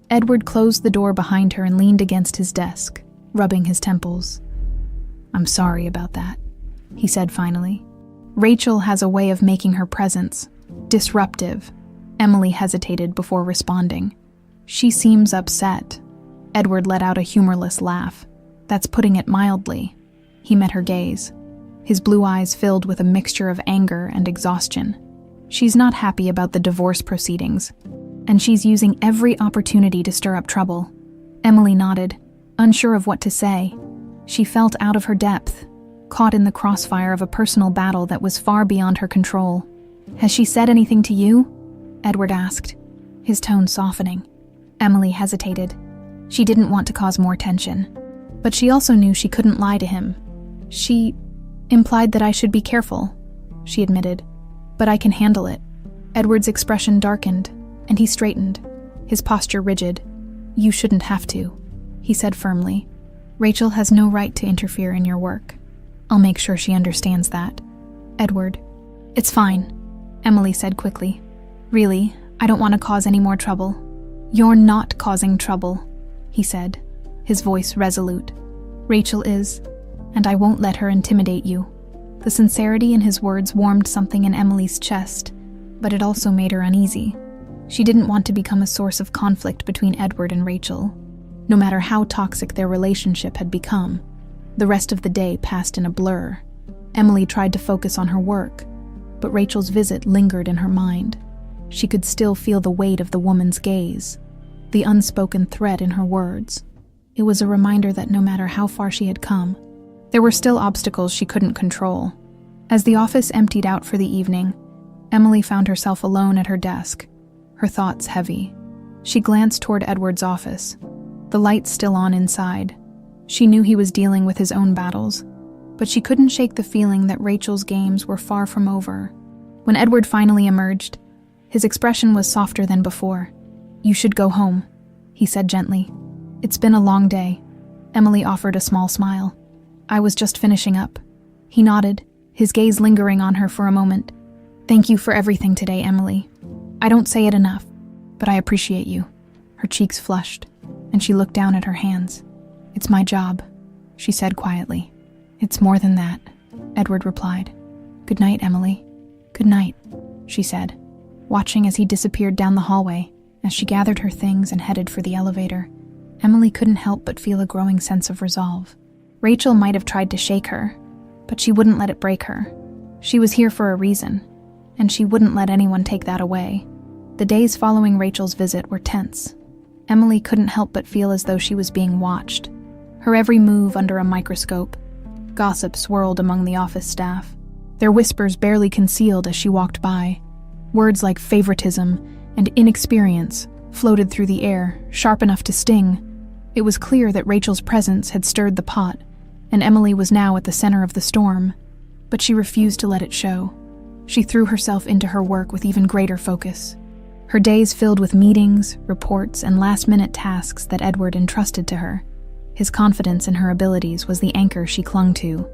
Edward closed the door behind her and leaned against his desk, rubbing his temples. "I'm sorry about that," he said finally. "Rachel has a way of making her presence disruptive." Emily hesitated before responding. "She seems upset." Edward let out a humorless laugh. "That's putting it mildly." He met her gaze, his blue eyes filled with a mixture of anger and exhaustion. "She's not happy about the divorce proceedings, and she's using every opportunity to stir up trouble." Emily nodded, unsure of what to say. She felt out of her depth, caught in the crossfire of a personal battle that was far beyond her control. "Has she said anything to you?" Edward asked, his tone softening. Emily hesitated. She didn't want to cause more tension, but she also knew she couldn't lie to him. "She implied that I should be careful," she admitted, "but I can handle it." Edward's expression darkened, and he straightened, his posture rigid. "You shouldn't have to," he said firmly. "Rachel has no right to interfere in your work. I'll make sure she understands that." "Edward." "It's fine," Emily said quickly. "Really, I don't want to cause any more trouble." "You're not causing trouble," he said, his voice resolute. "Rachel is, and I won't let her intimidate you." The sincerity in his words warmed something in Emily's chest, but it also made her uneasy. She didn't want to become a source of conflict between Edward and Rachel. No matter how toxic their relationship had become, the rest of the day passed in a blur. Emily tried to focus on her work, but Rachel's visit lingered in her mind. She could still feel the weight of the woman's gaze, the unspoken threat in her words. It was a reminder that no matter how far she had come, there were still obstacles she couldn't control. As the office emptied out for the evening, Emily found herself alone at her desk, her thoughts heavy. She glanced toward Edward's office, the lights still on inside. She knew he was dealing with his own battles, but she couldn't shake the feeling that Rachel's games were far from over. When Edward finally emerged, his expression was softer than before. "You should go home," he said gently. "It's been a long day." Emily offered a small smile. "I was just finishing up." He nodded, his gaze lingering on her for a moment. "Thank you for everything today, Emily. I don't say it enough, but I appreciate you." Her cheeks flushed, and she looked down at her hands. "It's my job," she said quietly. "It's more than that," Edward replied. "Good night, Emily." "Good night," she said, watching as he disappeared down the hallway. As she gathered her things and headed for the elevator, Emily couldn't help but feel a growing sense of resolve. Rachel might have tried to shake her, but she wouldn't let it break her. She was here for a reason, and she wouldn't let anyone take that away. The days following Rachel's visit were tense. Emily couldn't help but feel as though she was being watched, her every move under a microscope. Gossip swirled among the office staff, their whispers barely concealed as she walked by. Words like favoritism and inexperience floated through the air, sharp enough to sting. It was clear that Rachel's presence had stirred the pot, and Emily was now at the center of the storm, but she refused to let it show. She threw herself into her work with even greater focus. Her days filled with meetings, reports, and last-minute tasks that Edward entrusted to her. His confidence in her abilities was the anchor she clung to.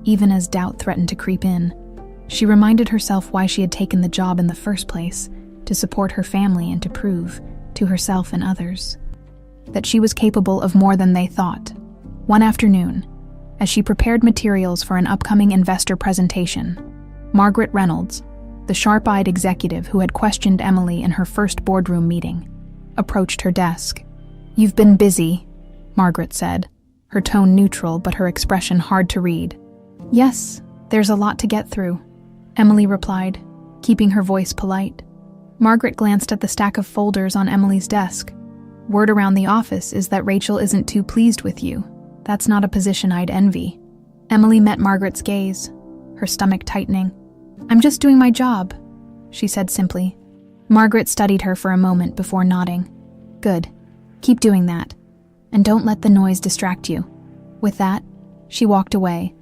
even as doubt threatened to creep in. She reminded herself why she had taken the job in the first place, to support her family and to prove, to herself and others, that she was capable of more than they thought. One afternoon, as she prepared materials for an upcoming investor presentation, Margaret Reynolds, the sharp-eyed executive who had questioned Emily in her first boardroom meeting, approached her desk. "You've been busy," Margaret said, her tone neutral but her expression hard to read. "Yes, there's a lot to get through," Emily replied, keeping her voice polite. Margaret glanced at the stack of folders on Emily's desk. "Word around the office is that Rachel isn't too pleased with you. That's not a position I'd envy." Emily met Margaret's gaze, her stomach tightening. "I'm just doing my job," she said simply. Margaret studied her for a moment before nodding. "Good. Keep doing that. And don't let the noise distract you." With that, she walked away,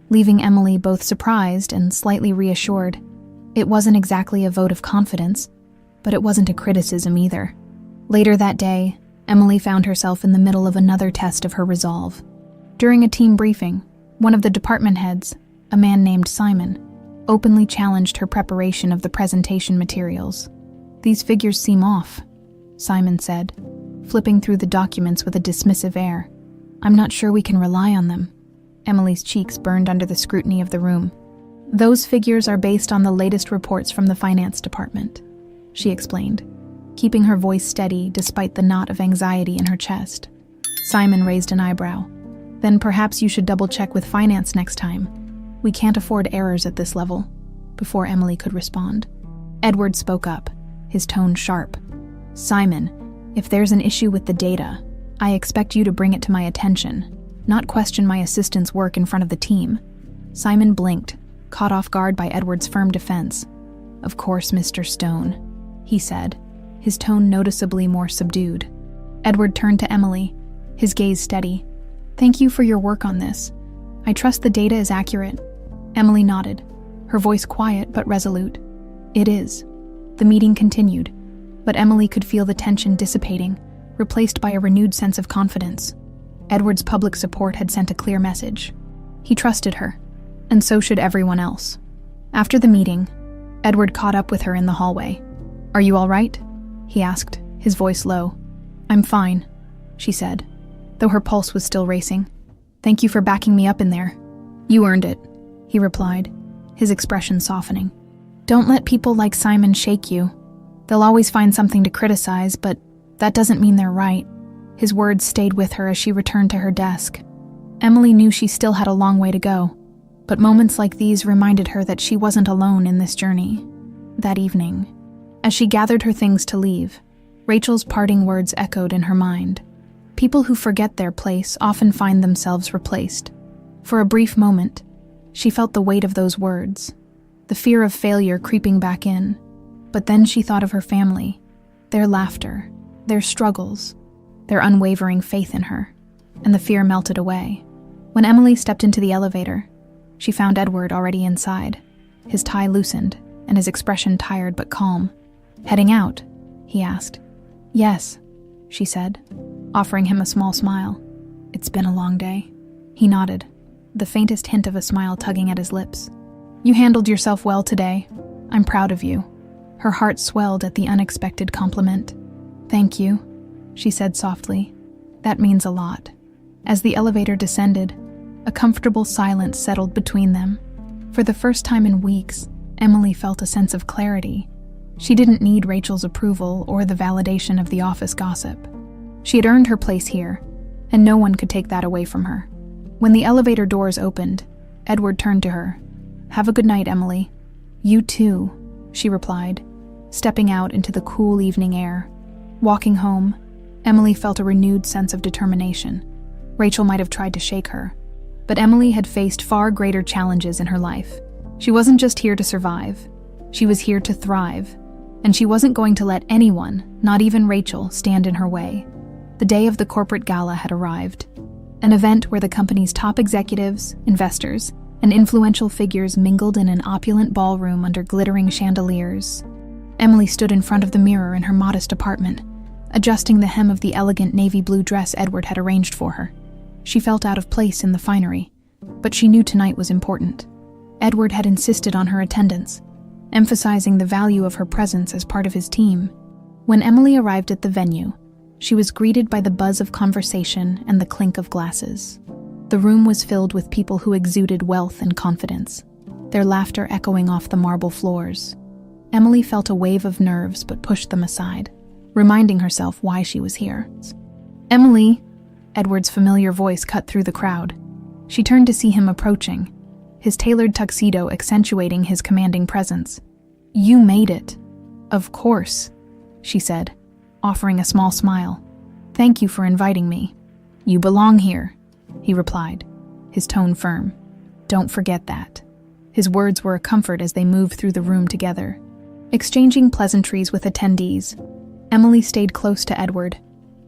leaving Emily both surprised and slightly reassured. It wasn't exactly a vote of confidence, but it wasn't a criticism either. Later that day, Emily found herself in the middle of another test of her resolve. During a team briefing, one of the department heads, a man named Simon, openly challenged her preparation of the presentation materials. "These figures seem off," Simon said, flipping through the documents with a dismissive air. "I'm not sure we can rely on them." Emily's cheeks burned under the scrutiny of the room. "Those figures are based on the latest reports from the finance department," she explained, keeping her voice steady despite the knot of anxiety in her chest. Simon raised an eyebrow. "Then perhaps you should double-check with finance next time. We can't afford errors at this level." Before Emily could respond, Edward spoke up, his tone sharp. "Simon, if there's an issue with the data, I expect you to bring it to my attention, not question my assistant's work in front of the team." Simon blinked, caught off guard by Edward's firm defense. "Of course, Mr. Stone," he said, his tone noticeably more subdued. Edward turned to Emily, his gaze steady. "Thank you for your work on this. I trust the data is accurate." Emily nodded, her voice quiet but resolute. "It is." The meeting continued, but Emily could feel the tension dissipating, replaced by a renewed sense of confidence. Edward's public support had sent a clear message. He trusted her, and so should everyone else. After the meeting, Edward caught up with her in the hallway. "Are you all right?" he asked, his voice low. "I'm fine," she said, though her pulse was still racing. "Thank you for backing me up in there." "You earned it," he replied, his expression softening. "Don't let people like Simon shake you. They'll always find something to criticize, but that doesn't mean they're right." His words stayed with her as she returned to her desk. Emily knew she still had a long way to go, but moments like these reminded her that she wasn't alone in this journey. That evening, as she gathered her things to leave, Rachel's parting words echoed in her mind. People who forget their place often find themselves replaced. For a brief moment, she felt the weight of those words, the fear of failure creeping back in. But then she thought of her family, their laughter, their struggles, their unwavering faith in her, and the fear melted away. When Emily stepped into the elevator, she found Edward already inside, his tie loosened and his expression tired but calm. "Heading out?" he asked. "Yes," she said, offering him a small smile. "It's been a long day." He nodded, the faintest hint of a smile tugging at his lips. "You handled yourself well today. I'm proud of you." Her heart swelled at the unexpected compliment. "Thank you," she said softly. "That means a lot." As the elevator descended, a comfortable silence settled between them. For the first time in weeks, Emily felt a sense of clarity. She didn't need Rachel's approval or the validation of the office gossip. She had earned her place here, and no one could take that away from her. When the elevator doors opened, Edward turned to her. "Have a good night, Emily." "You too," she replied, stepping out into the cool evening air. Walking home, Emily felt a renewed sense of determination. Rachel might have tried to shake her, but Emily had faced far greater challenges in her life. She wasn't just here to survive, she was here to thrive, and she wasn't going to let anyone, not even Rachel, stand in her way. The day of the corporate gala had arrived, an event where the company's top executives, investors, and influential figures mingled in an opulent ballroom under glittering chandeliers. Emily stood in front of the mirror in her modest apartment, adjusting the hem of the elegant navy blue dress Edward had arranged for her. She felt out of place in the finery, But she knew tonight was important. Edward had insisted on her attendance, emphasizing the value of her presence as part of his team. When Emily arrived at the venue, she was greeted by the buzz of conversation and the clink of glasses. The room was filled with people who exuded wealth and confidence, their laughter echoing off the marble floors. Emily felt a wave of nerves but pushed them aside, reminding herself why she was here. "Emily!" Edward's familiar voice cut through the crowd. She turned to see him approaching, his tailored tuxedo accentuating his commanding presence. "You made it." "Of course," she said, offering a small smile. "Thank you for inviting me." "You belong here," he replied, his tone firm. "Don't forget that." His words were a comfort as they moved through the room together. Exchanging pleasantries with attendees, Emily stayed close to Edward,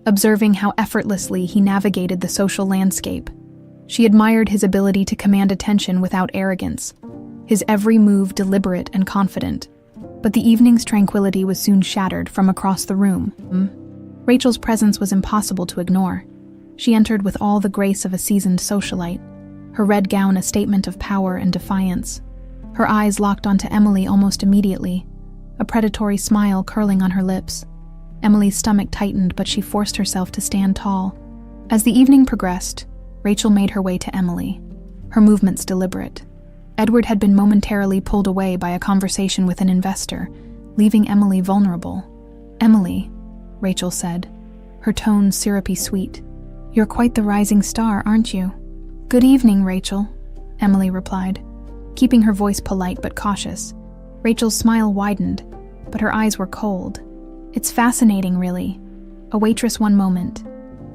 observing how effortlessly he navigated the social landscape. She admired his ability to command attention without arrogance, his every move deliberate and confident. But the evening's tranquility was soon shattered from across the room. Rachel's presence was impossible to ignore. She entered with all the grace of a seasoned socialite, her red gown a statement of power and defiance. Her eyes locked onto Emily almost immediately, a predatory smile curling on her lips. Emily's stomach tightened, but she forced herself to stand tall. As the evening progressed, Rachel made her way to Emily, her movements deliberate. Edward had been momentarily pulled away by a conversation with an investor, leaving Emily vulnerable. "Emily," Rachel said, her tone syrupy sweet. "You're quite the rising star, aren't you?" "Good evening, Rachel," Emily replied, keeping her voice polite but cautious. Rachel's smile widened, but her eyes were cold. "It's fascinating, really. A waitress one moment,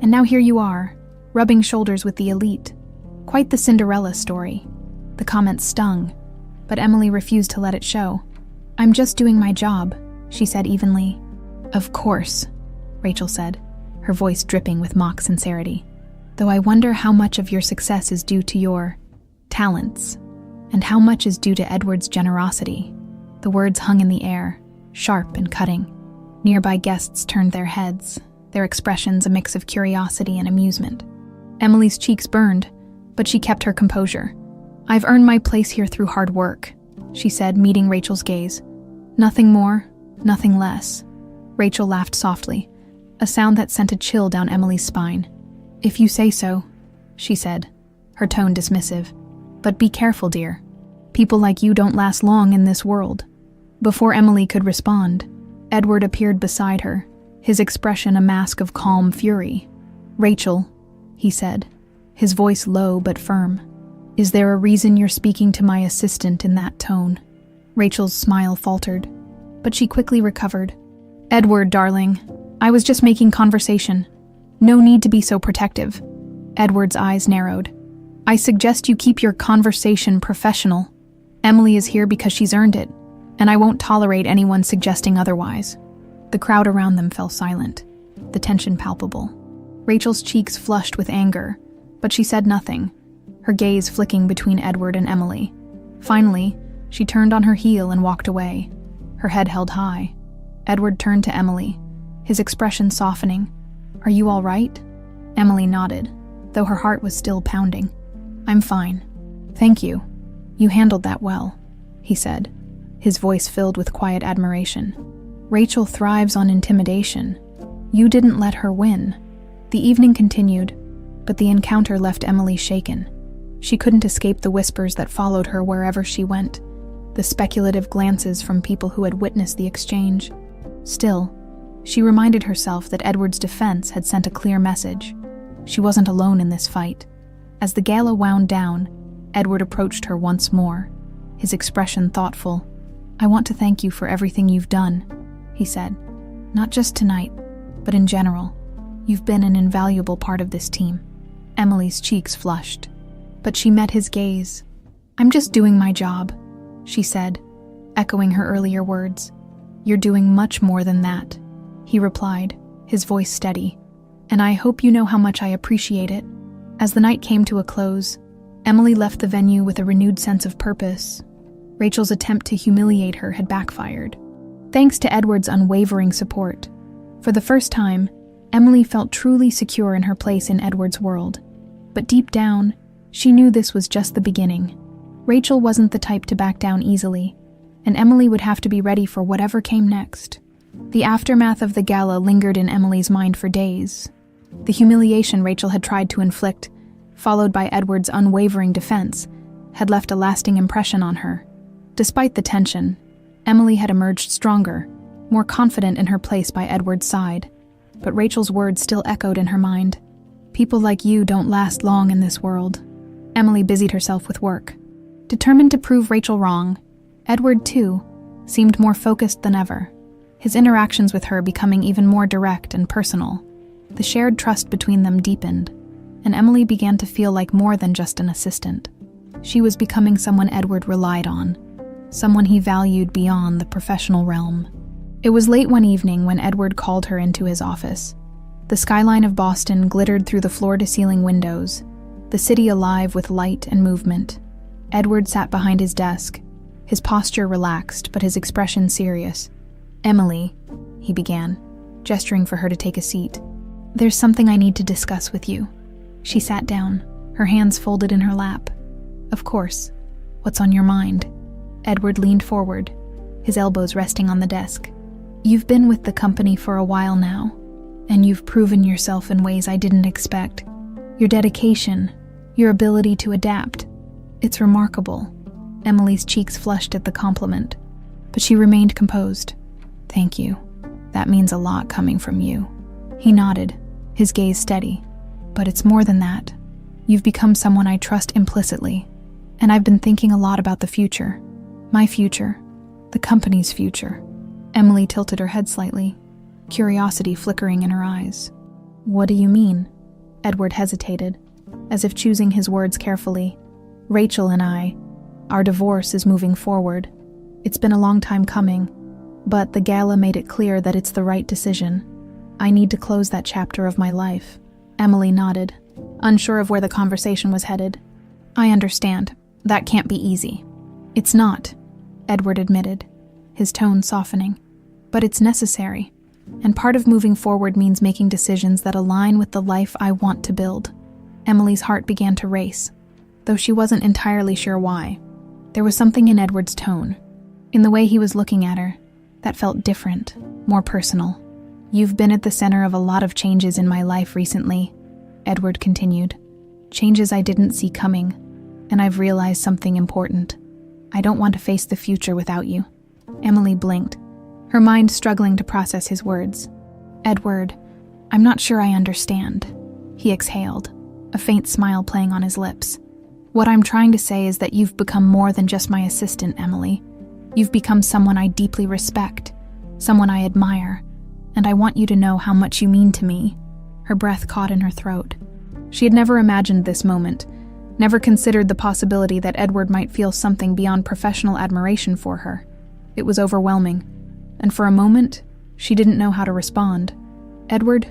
and now here you are, rubbing shoulders with the elite. Quite the Cinderella story." The comment stung, but Emily refused to let it show. "I'm just doing my job," she said evenly. "Of course," Rachel said, her voice dripping with mock sincerity. "Though I wonder how much of your success is due to your talents, and how much is due to Edward's generosity." The words hung in the air, sharp and cutting. Nearby guests turned their heads, their expressions a mix of curiosity and amusement. Emily's cheeks burned, but she kept her composure. "I've earned my place here through hard work," she said, meeting Rachel's gaze. "Nothing more, nothing less." Rachel laughed softly, a sound that sent a chill down Emily's spine. "If you say so," she said, her tone dismissive. "But be careful, dear. People like you don't last long in this world." Before Emily could respond, Edward appeared beside her, his expression a mask of calm fury. "Rachel," he said, his voice low but firm. "Is there a reason you're speaking to my assistant in that tone?" Rachel's smile faltered, but she quickly recovered. "Edward, darling, I was just making conversation. No need to be so protective." Edward's eyes narrowed. "I suggest you keep your conversation professional. Emily is here because she's earned it, and I won't tolerate anyone suggesting otherwise." The crowd around them fell silent, the tension palpable. Rachel's cheeks flushed with anger, but she said nothing, her gaze flicking between Edward and Emily. Finally, she turned on her heel and walked away, her head held high. Edward turned to Emily, his expression softening. "Are you all right?" Emily nodded, though her heart was still pounding. "I'm fine. Thank you. You handled that well," he said, his voice filled with quiet admiration. "Rachel thrives on intimidation. You didn't let her win." The evening continued, but the encounter left Emily shaken. She couldn't escape the whispers that followed her wherever she went, the speculative glances from people who had witnessed the exchange. Still, she reminded herself that Edward's defense had sent a clear message. She wasn't alone in this fight. As the gala wound down, Edward approached her once more, his expression thoughtful. "I want to thank you for everything you've done," he said. "Not just tonight, but in general. You've been an invaluable part of this team." Emily's cheeks flushed, but she met his gaze. "I'm just doing my job," she said, echoing her earlier words. "You're doing much more than that," he replied, his voice steady. "And I hope you know how much I appreciate it." As the night came to a close, Emily left the venue with a renewed sense of purpose. Rachel's attempt to humiliate her had backfired, thanks to Edward's unwavering support. For the first time, Emily felt truly secure in her place in Edward's world. But deep down, She knew this was just the beginning. Rachel wasn't the type to back down easily, and Emily would have to be ready for whatever came next. The aftermath of the gala lingered in Emily's mind for days. The humiliation Rachel had tried to inflict, followed by Edward's unwavering defense, had left a lasting impression on her. Despite the tension, Emily had emerged stronger, more confident in her place by Edward's side. But Rachel's words still echoed in her mind. People like you don't last long in this world. Emily busied herself with work. Determined to prove Rachel wrong, Edward, too, seemed more focused than ever, his interactions with her becoming even more direct and personal. The shared trust between them deepened, and Emily began to feel like more than just an assistant. She was becoming someone Edward relied on, someone he valued beyond the professional realm. It was late one evening when Edward called her into his office. The skyline of Boston glittered through the floor-to-ceiling windows, the city alive with light and movement. Edward sat behind his desk, his posture relaxed but his expression serious. "Emily," he began, gesturing for her to take a seat. "There's something I need to discuss with you." She sat down, her hands folded in her lap. "Of course. What's on your mind?" Edward leaned forward, his elbows resting on the desk. "You've been with the company for a while now, and you've proven yourself in ways I didn't expect. Your dedication, your ability to adapt. It's remarkable." Emily's cheeks flushed at the compliment, but she remained composed. "Thank you. That means a lot coming from you." He nodded, his gaze steady. "But it's more than that. You've become someone I trust implicitly, and I've been thinking a lot about the future. My future, the company's future." Emily tilted her head slightly, curiosity flickering in her eyes. "What do you mean?" Edward hesitated, as if choosing his words carefully. "Rachel and our divorce is moving forward. It's been a long time coming, but the gala made it clear that it's the right decision. I need to close that chapter of my life." Emily nodded, unsure of where the conversation was headed. "I understand. That can't be easy." "It's not," Edward admitted, his tone softening. "But it's necessary, and part of moving forward means making decisions that align with the life I want to build." Emily's heart began to race, though she wasn't entirely sure why. There was something in Edward's tone, in the way he was looking at her, that felt different, more personal. "You've been at the center of a lot of changes in my life recently," Edward continued. "Changes I didn't see coming, and I've realized something important. I don't want to face the future without you." Emily blinked, her mind struggling to process his words. "Edward, I'm not sure I understand," he exhaled, a faint smile playing on his lips. "What I'm trying to say is that you've become more than just my assistant, Emily. You've become someone I deeply respect, someone I admire, and I want you to know how much you mean to me." Her breath caught in her throat. She had never imagined this moment, never considered the possibility that Edward might feel something beyond professional admiration for her. It was overwhelming, and for a moment, she didn't know how to respond. "Edward,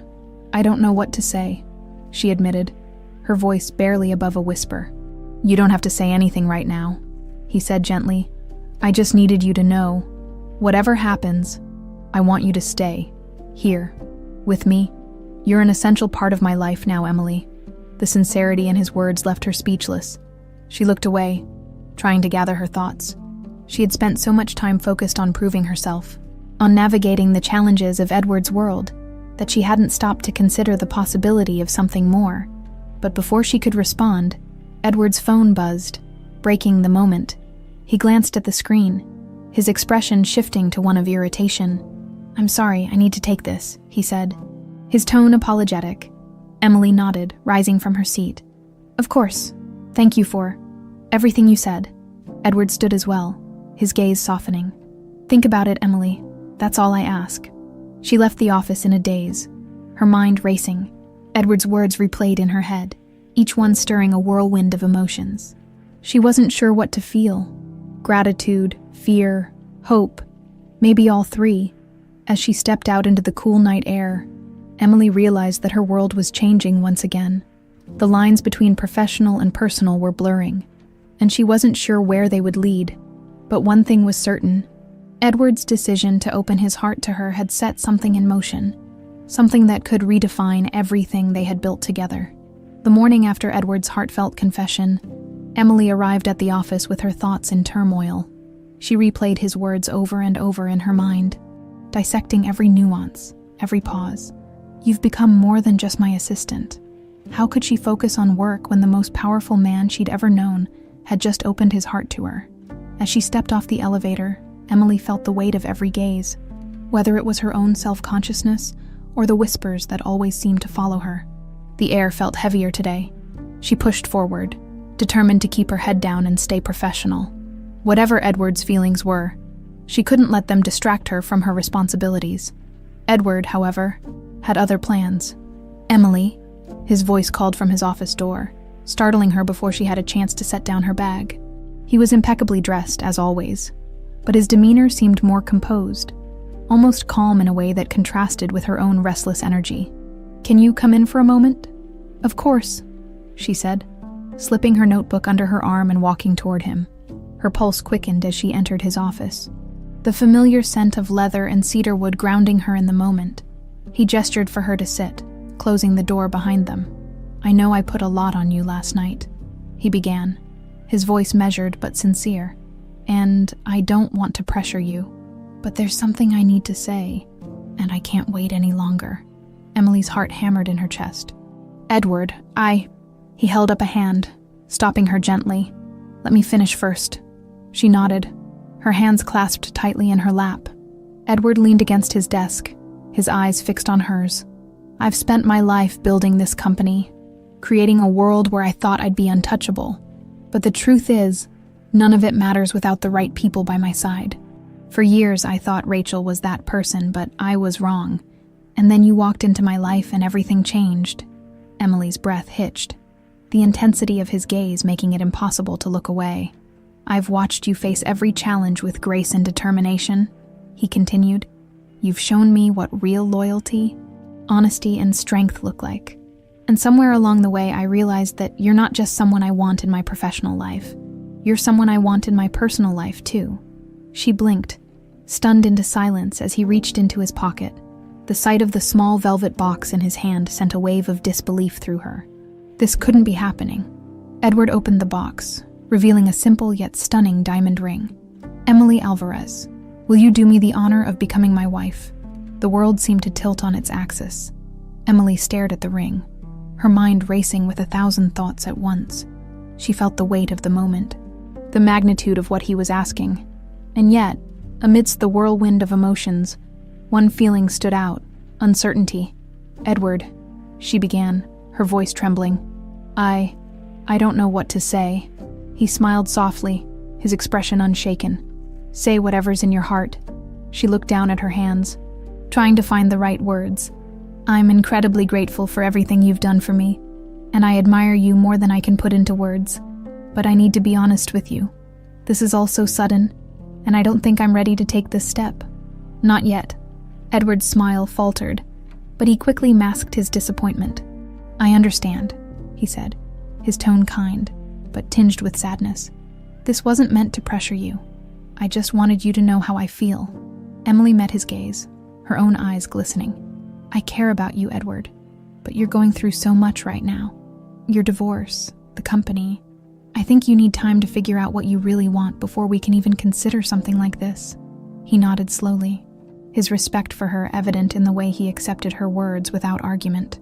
I don't know what to say," she admitted, her voice barely above a whisper. "You don't have to say anything right now," he said gently. "I just needed you to know, whatever happens, I want you to stay, here, with me. You're an essential part of my life now, Emily." The sincerity in his words left her speechless. She looked away, trying to gather her thoughts. She had spent so much time focused on proving herself, on navigating the challenges of Edward's world, that she hadn't stopped to consider the possibility of something more. But before she could respond, Edward's phone buzzed, breaking the moment. He glanced at the screen, his expression shifting to one of irritation. "I'm sorry, I need to take this," he said, his tone apologetic. Emily nodded, rising from her seat. "Of course. Thank you for everything you said." Edward stood as well, his gaze softening. "Think about it, Emily. That's all I ask." She left the office in a daze, her mind racing. Edward's words replayed in her head, each one stirring a whirlwind of emotions. She wasn't sure what to feel. Gratitude, fear, hope, maybe all three. As she stepped out into the cool night air, Emily realized that her world was changing once again. The lines between professional and personal were blurring, and she wasn't sure where they would lead. But one thing was certain. Edward's decision to open his heart to her had set something in motion, something that could redefine everything they had built together. The morning after Edward's heartfelt confession, Emily arrived at the office with her thoughts in turmoil. She replayed his words over and over in her mind, dissecting every nuance, every pause. "You've become more than just my assistant." How could she focus on work when the most powerful man she'd ever known had just opened his heart to her? As she stepped off the elevator, Emily felt the weight of every gaze, whether it was her own self-consciousness or the whispers that always seemed to follow her. The air felt heavier today. She pushed forward, determined to keep her head down and stay professional. Whatever Edward's feelings were, she couldn't let them distract her from her responsibilities. Edward, however, had other plans. "Emily," his voice called from his office door, startling her before she had a chance to set down her bag. He was impeccably dressed, as always, but his demeanor seemed more composed, almost calm in a way that contrasted with her own restless energy. "Can you come in for a moment?" "Of course," she said, slipping her notebook under her arm and walking toward him. Her pulse quickened as she entered his office, the familiar scent of leather and cedarwood grounding her in the moment. He gestured for her to sit, closing the door behind them. "I know I put a lot on you last night," he began, his voice measured but sincere. "And I don't want to pressure you, but there's something I need to say, and I can't wait any longer." Emily's heart hammered in her chest. "Edward, He held up a hand, stopping her gently. "Let me finish first." She nodded, her hands clasped tightly in her lap. Edward leaned against his desk, his eyes fixed on hers. "I've spent my life building this company, creating a world where I thought I'd be untouchable. But the truth is, none of it matters without the right people by my side. For years I thought Rachel was that person, but I was wrong. And then you walked into my life and everything changed." Emily's breath hitched, the intensity of his gaze making it impossible to look away. "I've watched you face every challenge with grace and determination," he continued. "You've shown me what real loyalty, honesty, and strength look like. And somewhere along the way I realized that you're not just someone I want in my professional life. You're someone I want in my personal life, too." She blinked, stunned into silence as he reached into his pocket. The sight of the small velvet box in his hand sent a wave of disbelief through her. This couldn't be happening. Edward opened the box, revealing a simple yet stunning diamond ring. "Emily Alvarez, will you do me the honor of becoming my wife?" The world seemed to tilt on its axis. Emily stared at the ring, her mind racing with 1,000 thoughts at once. She felt the weight of the moment, the magnitude of what he was asking. And yet, amidst the whirlwind of emotions, one feeling stood out: uncertainty. "Edward," she began, her voice trembling. I don't know what to say." He smiled softly, his expression unshaken. "Say whatever's in your heart." She looked down at her hands, trying to find the right words. "I'm incredibly grateful for everything you've done for me, and I admire you more than I can put into words. But I need to be honest with you. This is all so sudden, and I don't think I'm ready to take this step." "Not yet." Edward's smile faltered, but he quickly masked his disappointment. "I understand," he said, his tone kind, but tinged with sadness. "This wasn't meant to pressure you. I just wanted you to know how I feel." Emily met his gaze, her own eyes glistening. "I care about you, Edward, but you're going through so much right now. Your divorce, the company. I think you need time to figure out what you really want before we can even consider something like this." He nodded slowly, his respect for her evident in the way he accepted her words without argument.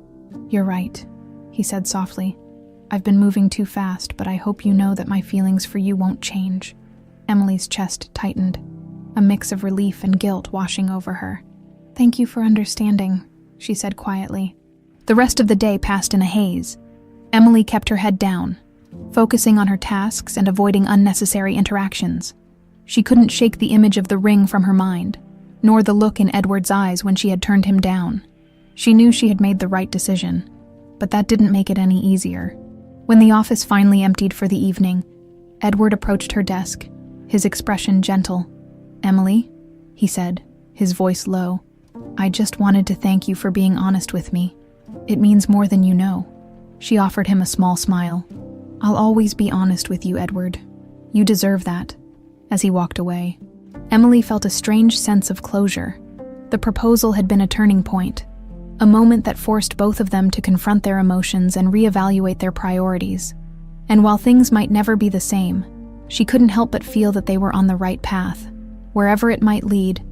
"You're right," he said softly. "I've been moving too fast, but I hope you know that my feelings for you won't change." Emily's chest tightened, a mix of relief and guilt washing over her. "Thank you for understanding," she said quietly. The rest of the day passed in a haze. Emily kept her head down, focusing on her tasks and avoiding unnecessary interactions. She couldn't shake the image of the ring from her mind, nor the look in Edward's eyes when she had turned him down. She knew she had made the right decision, but that didn't make it any easier. When the office finally emptied for the evening, Edward approached her desk, his expression gentle. "Emily," he said, his voice low, "I just wanted to thank you for being honest with me. It means more than you know." She offered him a small smile. "I'll always be honest with you, Edward. You deserve that." As he walked away, Emily felt a strange sense of closure. The proposal had been a turning point, a moment that forced both of them to confront their emotions and reevaluate their priorities. And while things might never be the same, she couldn't help but feel that they were on the right path, wherever it might lead.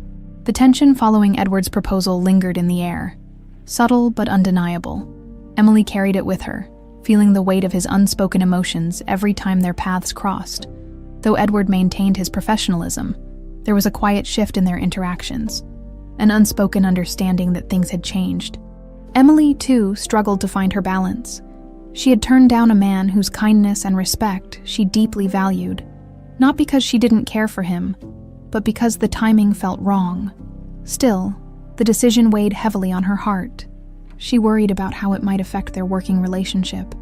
The tension following Edward's proposal lingered in the air, subtle but undeniable. Emily carried it with her, feeling the weight of his unspoken emotions every time their paths crossed. Though Edward maintained his professionalism, there was a quiet shift in their interactions, an unspoken understanding that things had changed. Emily, too, struggled to find her balance. She had turned down a man whose kindness and respect she deeply valued, not because she didn't care for him, but because the timing felt wrong. Still, the decision weighed heavily on her heart. She worried about how it might affect their working relationship,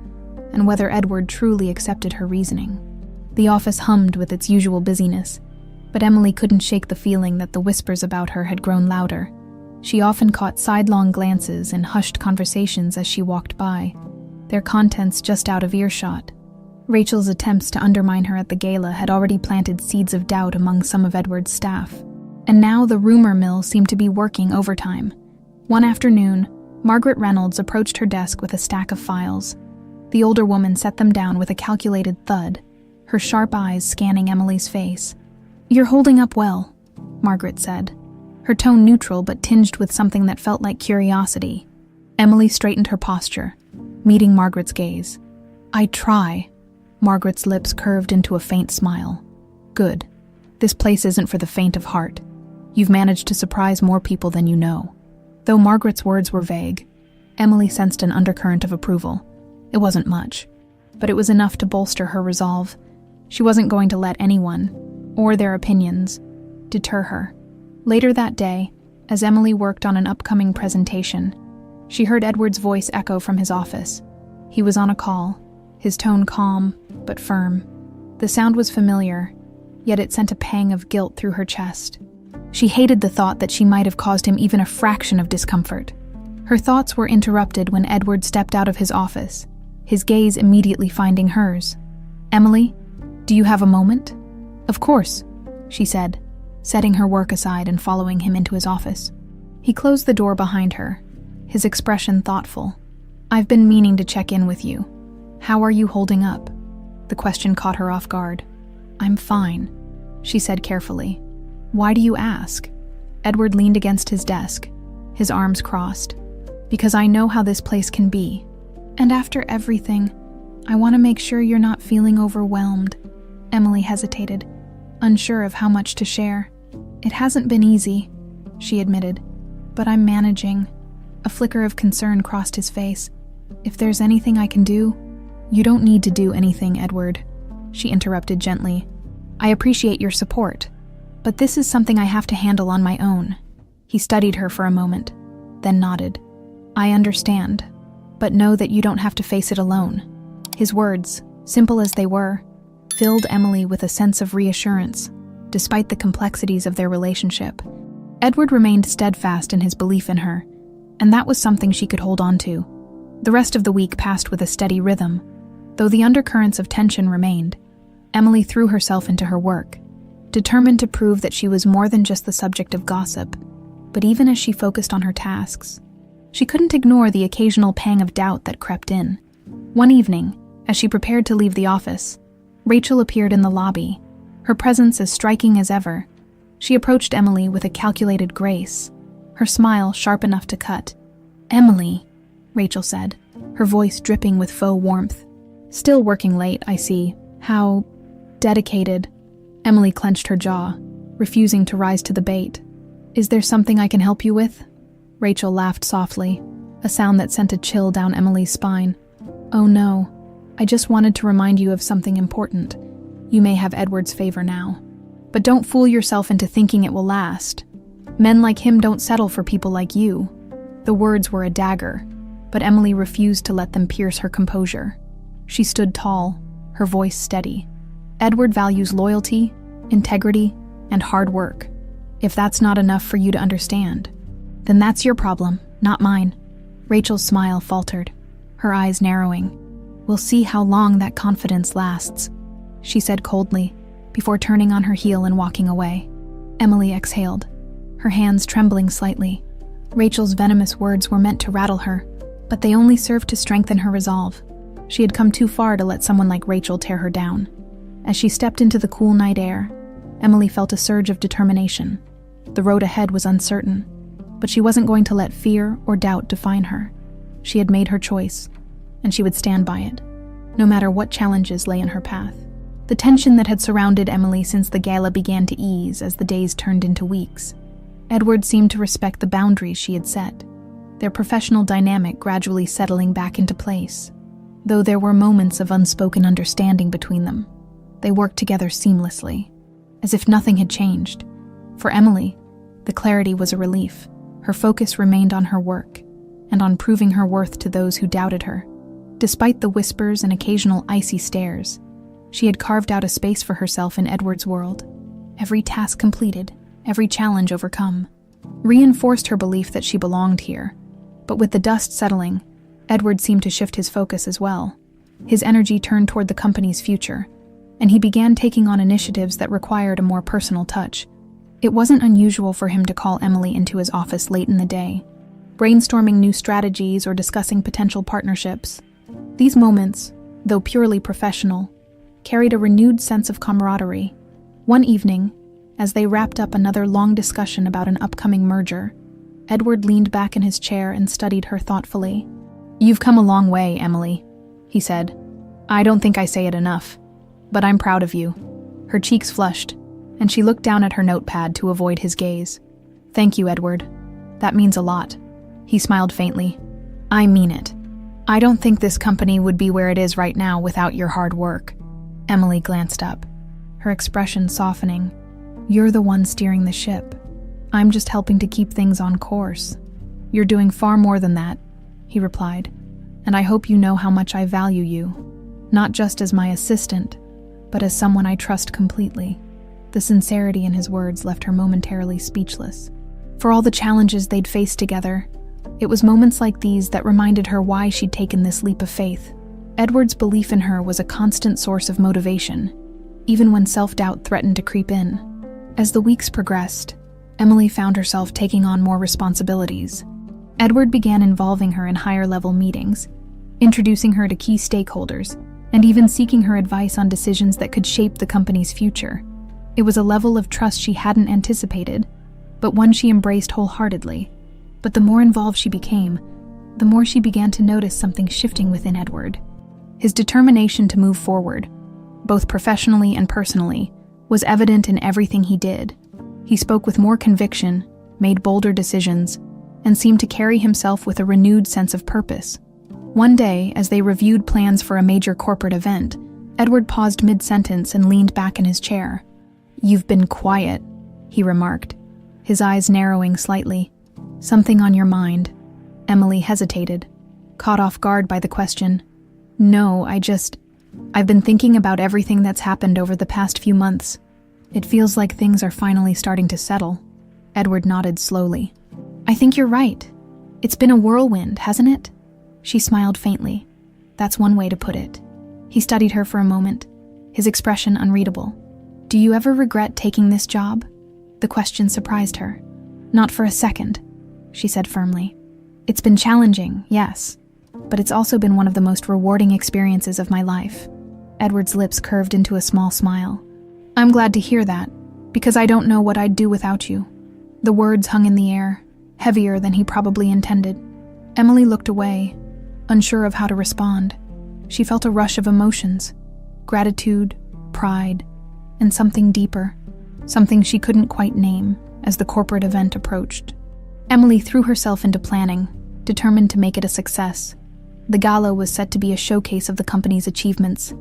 and whether Edward truly accepted her reasoning. The office hummed with its usual busyness, but Emily couldn't shake the feeling that the whispers about her had grown louder. She often caught sidelong glances and hushed conversations as she walked by, their contents just out of earshot. Rachel's attempts to undermine her at the gala had already planted seeds of doubt among some of Edward's staff, and now the rumor mill seemed to be working overtime. One afternoon, Margaret Reynolds approached her desk with a stack of files. The older woman set them down with a calculated thud, her sharp eyes scanning Emily's face. "You're holding up well," Margaret said, her tone neutral but tinged with something that felt like curiosity. Emily straightened her posture, meeting Margaret's gaze. "I try." Margaret's lips curved into a faint smile. "Good. This place isn't for the faint of heart. You've managed to surprise more people than you know." Though Margaret's words were vague, Emily sensed an undercurrent of approval. It wasn't much, but it was enough to bolster her resolve. She wasn't going to let anyone, or their opinions, deter her. Later that day, as Emily worked on an upcoming presentation, she heard Edward's voice echo from his office. He was on a call, his tone calm but firm. The sound was familiar, yet it sent a pang of guilt through her chest. She hated the thought that she might have caused him even a fraction of discomfort. Her thoughts were interrupted when Edward stepped out of his office, his gaze immediately finding hers. "Emily, do you have a moment?" "Of course," she said, setting her work aside and following him into his office. He closed the door behind her, his expression thoughtful. "I've been meaning to check in with you. How are you holding up?" The question caught her off guard. "I'm fine," she said carefully. "Why do you ask?" Edward leaned against his desk, his arms crossed. "Because I know how this place can be. And after everything, I want to make sure you're not feeling overwhelmed." Emily hesitated, unsure of how much to share. "It hasn't been easy," she admitted, "but I'm managing." A flicker of concern crossed his face. "If there's anything I can do—" "You don't need to do anything, Edward," she interrupted gently. "I appreciate your support, but this is something I have to handle on my own." He studied her for a moment, then nodded. "I understand, but know that you don't have to face it alone." His words, simple as they were, filled Emily with a sense of reassurance, despite the complexities of their relationship. Edward remained steadfast in his belief in her, and that was something she could hold on to. The rest of the week passed with a steady rhythm. Though the undercurrents of tension remained, Emily threw herself into her work, determined to prove that she was more than just the subject of gossip. But even as she focused on her tasks, she couldn't ignore the occasional pang of doubt that crept in. One evening, as she prepared to leave the office, Rachel appeared in the lobby, her presence as striking as ever. She approached Emily with a calculated grace, her smile sharp enough to cut. "Emily," Rachel said, her voice dripping with faux warmth. "Still working late, I see. How dedicated." Emily clenched her jaw, refusing to rise to the bait. "Is there something I can help you with?" Rachel laughed softly, a sound that sent a chill down Emily's spine. "Oh no, I just wanted to remind you of something important. You may have Edward's favor now. But don't fool yourself into thinking it will last. Men like him don't settle for people like you." The words were a dagger, but Emily refused to let them pierce her composure. She stood tall, her voice steady. "Edward values loyalty, integrity, and hard work. If that's not enough for you to understand, then that's your problem, not mine." Rachel's smile faltered, her eyes narrowing. "We'll see how long that confidence lasts," she said coldly, before turning on her heel and walking away. Emily exhaled, her hands trembling slightly. Rachel's venomous words were meant to rattle her, but they only served to strengthen her resolve. She had come too far to let someone like Rachel tear her down. As she stepped into the cool night air, Emily felt a surge of determination. The road ahead was uncertain, but she wasn't going to let fear or doubt define her. She had made her choice, and she would stand by it, no matter what challenges lay in her path. The tension that had surrounded Emily since the gala began to ease as the days turned into weeks. Edward seemed to respect the boundaries she had set, their professional dynamic gradually settling back into place. Though there were moments of unspoken understanding between them, they worked together seamlessly, as if nothing had changed. For Emily, the clarity was a relief. Her focus remained on her work, and on proving her worth to those who doubted her. Despite the whispers and occasional icy stares, she had carved out a space for herself in Edward's world. Every task completed, every challenge overcome, reinforced her belief that she belonged here. But with the dust settling, Edward seemed to shift his focus as well. His energy turned toward the company's future, and he began taking on initiatives that required a more personal touch. It wasn't unusual for him to call Emily into his office late in the day, brainstorming new strategies or discussing potential partnerships. These moments, though purely professional, carried a renewed sense of camaraderie. One evening, as they wrapped up another long discussion about an upcoming merger, Edward leaned back in his chair and studied her thoughtfully. "You've come a long way, Emily," he said. "I don't think I say it enough, but I'm proud of you." Her cheeks flushed, and she looked down at her notepad to avoid his gaze. "Thank you, Edward. That means a lot." He smiled faintly. "I mean it. I don't think this company would be where it is right now without your hard work." Emily glanced up, her expression softening. "You're the one steering the ship. I'm just helping to keep things on course." "You're doing far more than that," he replied, "and I hope you know how much I value you, not just as my assistant, but as someone I trust completely." The sincerity in his words left her momentarily speechless. For all the challenges they'd faced together, it was moments like these that reminded her why she'd taken this leap of faith. Edward's belief in her was a constant source of motivation, even when self-doubt threatened to creep in. As the weeks progressed, Emily found herself taking on more responsibilities. Edward began involving her in higher-level meetings, introducing her to key stakeholders, and even seeking her advice on decisions that could shape the company's future. It was a level of trust she hadn't anticipated, but one she embraced wholeheartedly. But the more involved she became, the more she began to notice something shifting within Edward. His determination to move forward, both professionally and personally, was evident in everything he did. He spoke with more conviction, made bolder decisions, and seemed to carry himself with a renewed sense of purpose. One day, as they reviewed plans for a major corporate event, Edward paused mid-sentence and leaned back in his chair. "You've been quiet," he remarked, his eyes narrowing slightly. "Something on your mind?" Emily hesitated, caught off guard by the question. "No, I've been thinking about everything that's happened over the past few months. It feels like things are finally starting to settle." Edward nodded slowly. "I think you're right. It's been a whirlwind, hasn't it?" She smiled faintly. "That's one way to put it." He studied her for a moment, his expression unreadable. "Do you ever regret taking this job?" The question surprised her. "Not for a second," she said firmly. "It's been challenging, yes, but it's also been one of the most rewarding experiences of my life." Edward's lips curved into a small smile. "I'm glad to hear that, because I don't know what I'd do without you." The words hung in the air, heavier than he probably intended. Emily looked away, unsure of how to respond. She felt a rush of emotions, gratitude, pride, and something deeper, something she couldn't quite name as the corporate event approached. Emily threw herself into planning, determined to make it a success. The gala was set to be a showcase of the company's achievements,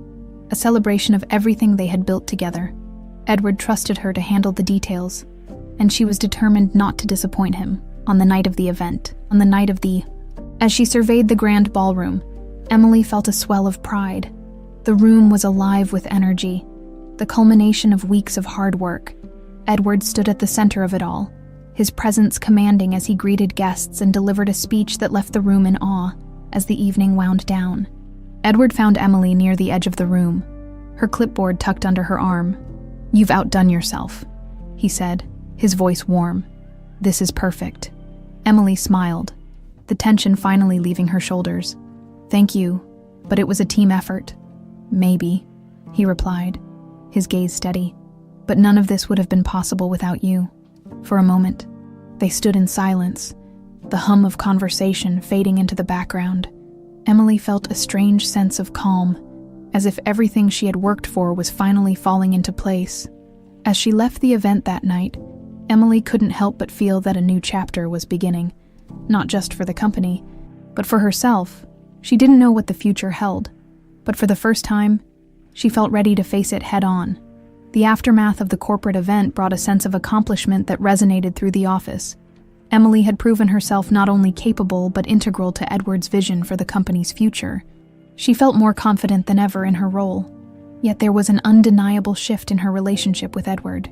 a celebration of everything they had built together. Edward trusted her to handle the details, and she was determined not to disappoint him on the night of the event, As she surveyed the grand ballroom, Emily felt a swell of pride. The room was alive with energy, the culmination of weeks of hard work. Edward stood at the center of it all, his presence commanding as he greeted guests and delivered a speech that left the room in awe as the evening wound down. Edward found Emily near the edge of the room, her clipboard tucked under her arm. "You've outdone yourself," he said, his voice warm. "This is perfect." Emily smiled, the tension finally leaving her shoulders. "Thank you, but it was a team effort." "Maybe," he replied, his gaze steady. "But none of this would have been possible without you." For a moment, they stood in silence, the hum of conversation fading into the background. Emily felt a strange sense of calm, as if everything she had worked for was finally falling into place. As she left the event that night, Emily couldn't help but feel that a new chapter was beginning, not just for the company, but for herself. She didn't know what the future held, but for the first time, she felt ready to face it head-on. The aftermath of the corporate event brought a sense of accomplishment that resonated through the office. Emily had proven herself not only capable but integral to Edward's vision for the company's future. She felt more confident than ever in her role. Yet there was an undeniable shift in her relationship with Edward.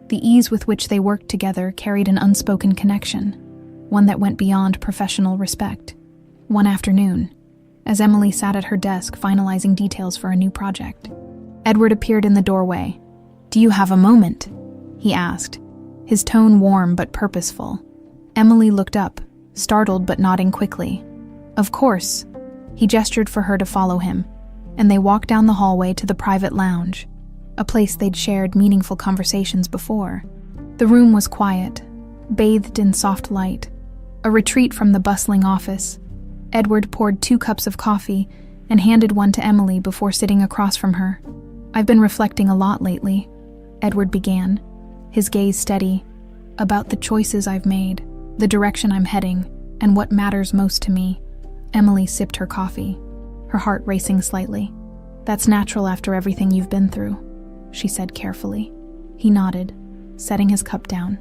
The ease with which they worked together carried an unspoken connection, one that went beyond professional respect. One afternoon, as Emily sat at her desk finalizing details for a new project, Edward appeared in the doorway. "Do you have a moment?" he asked, his tone warm but purposeful. Emily looked up, startled but nodding quickly. "Of course." He gestured for her to follow him, and they walked down the hallway to the private lounge, a place they'd shared meaningful conversations before. The room was quiet, bathed in soft light, a retreat from the bustling office. Edward poured 2 cups of coffee and handed one to Emily before sitting across from her. "I've been reflecting a lot lately," Edward began, his gaze steady, "about the choices I've made, the direction I'm heading, and what matters most to me." Emily sipped her coffee, her heart racing slightly. "That's natural after everything you've been through," she said carefully. He nodded, setting his cup down.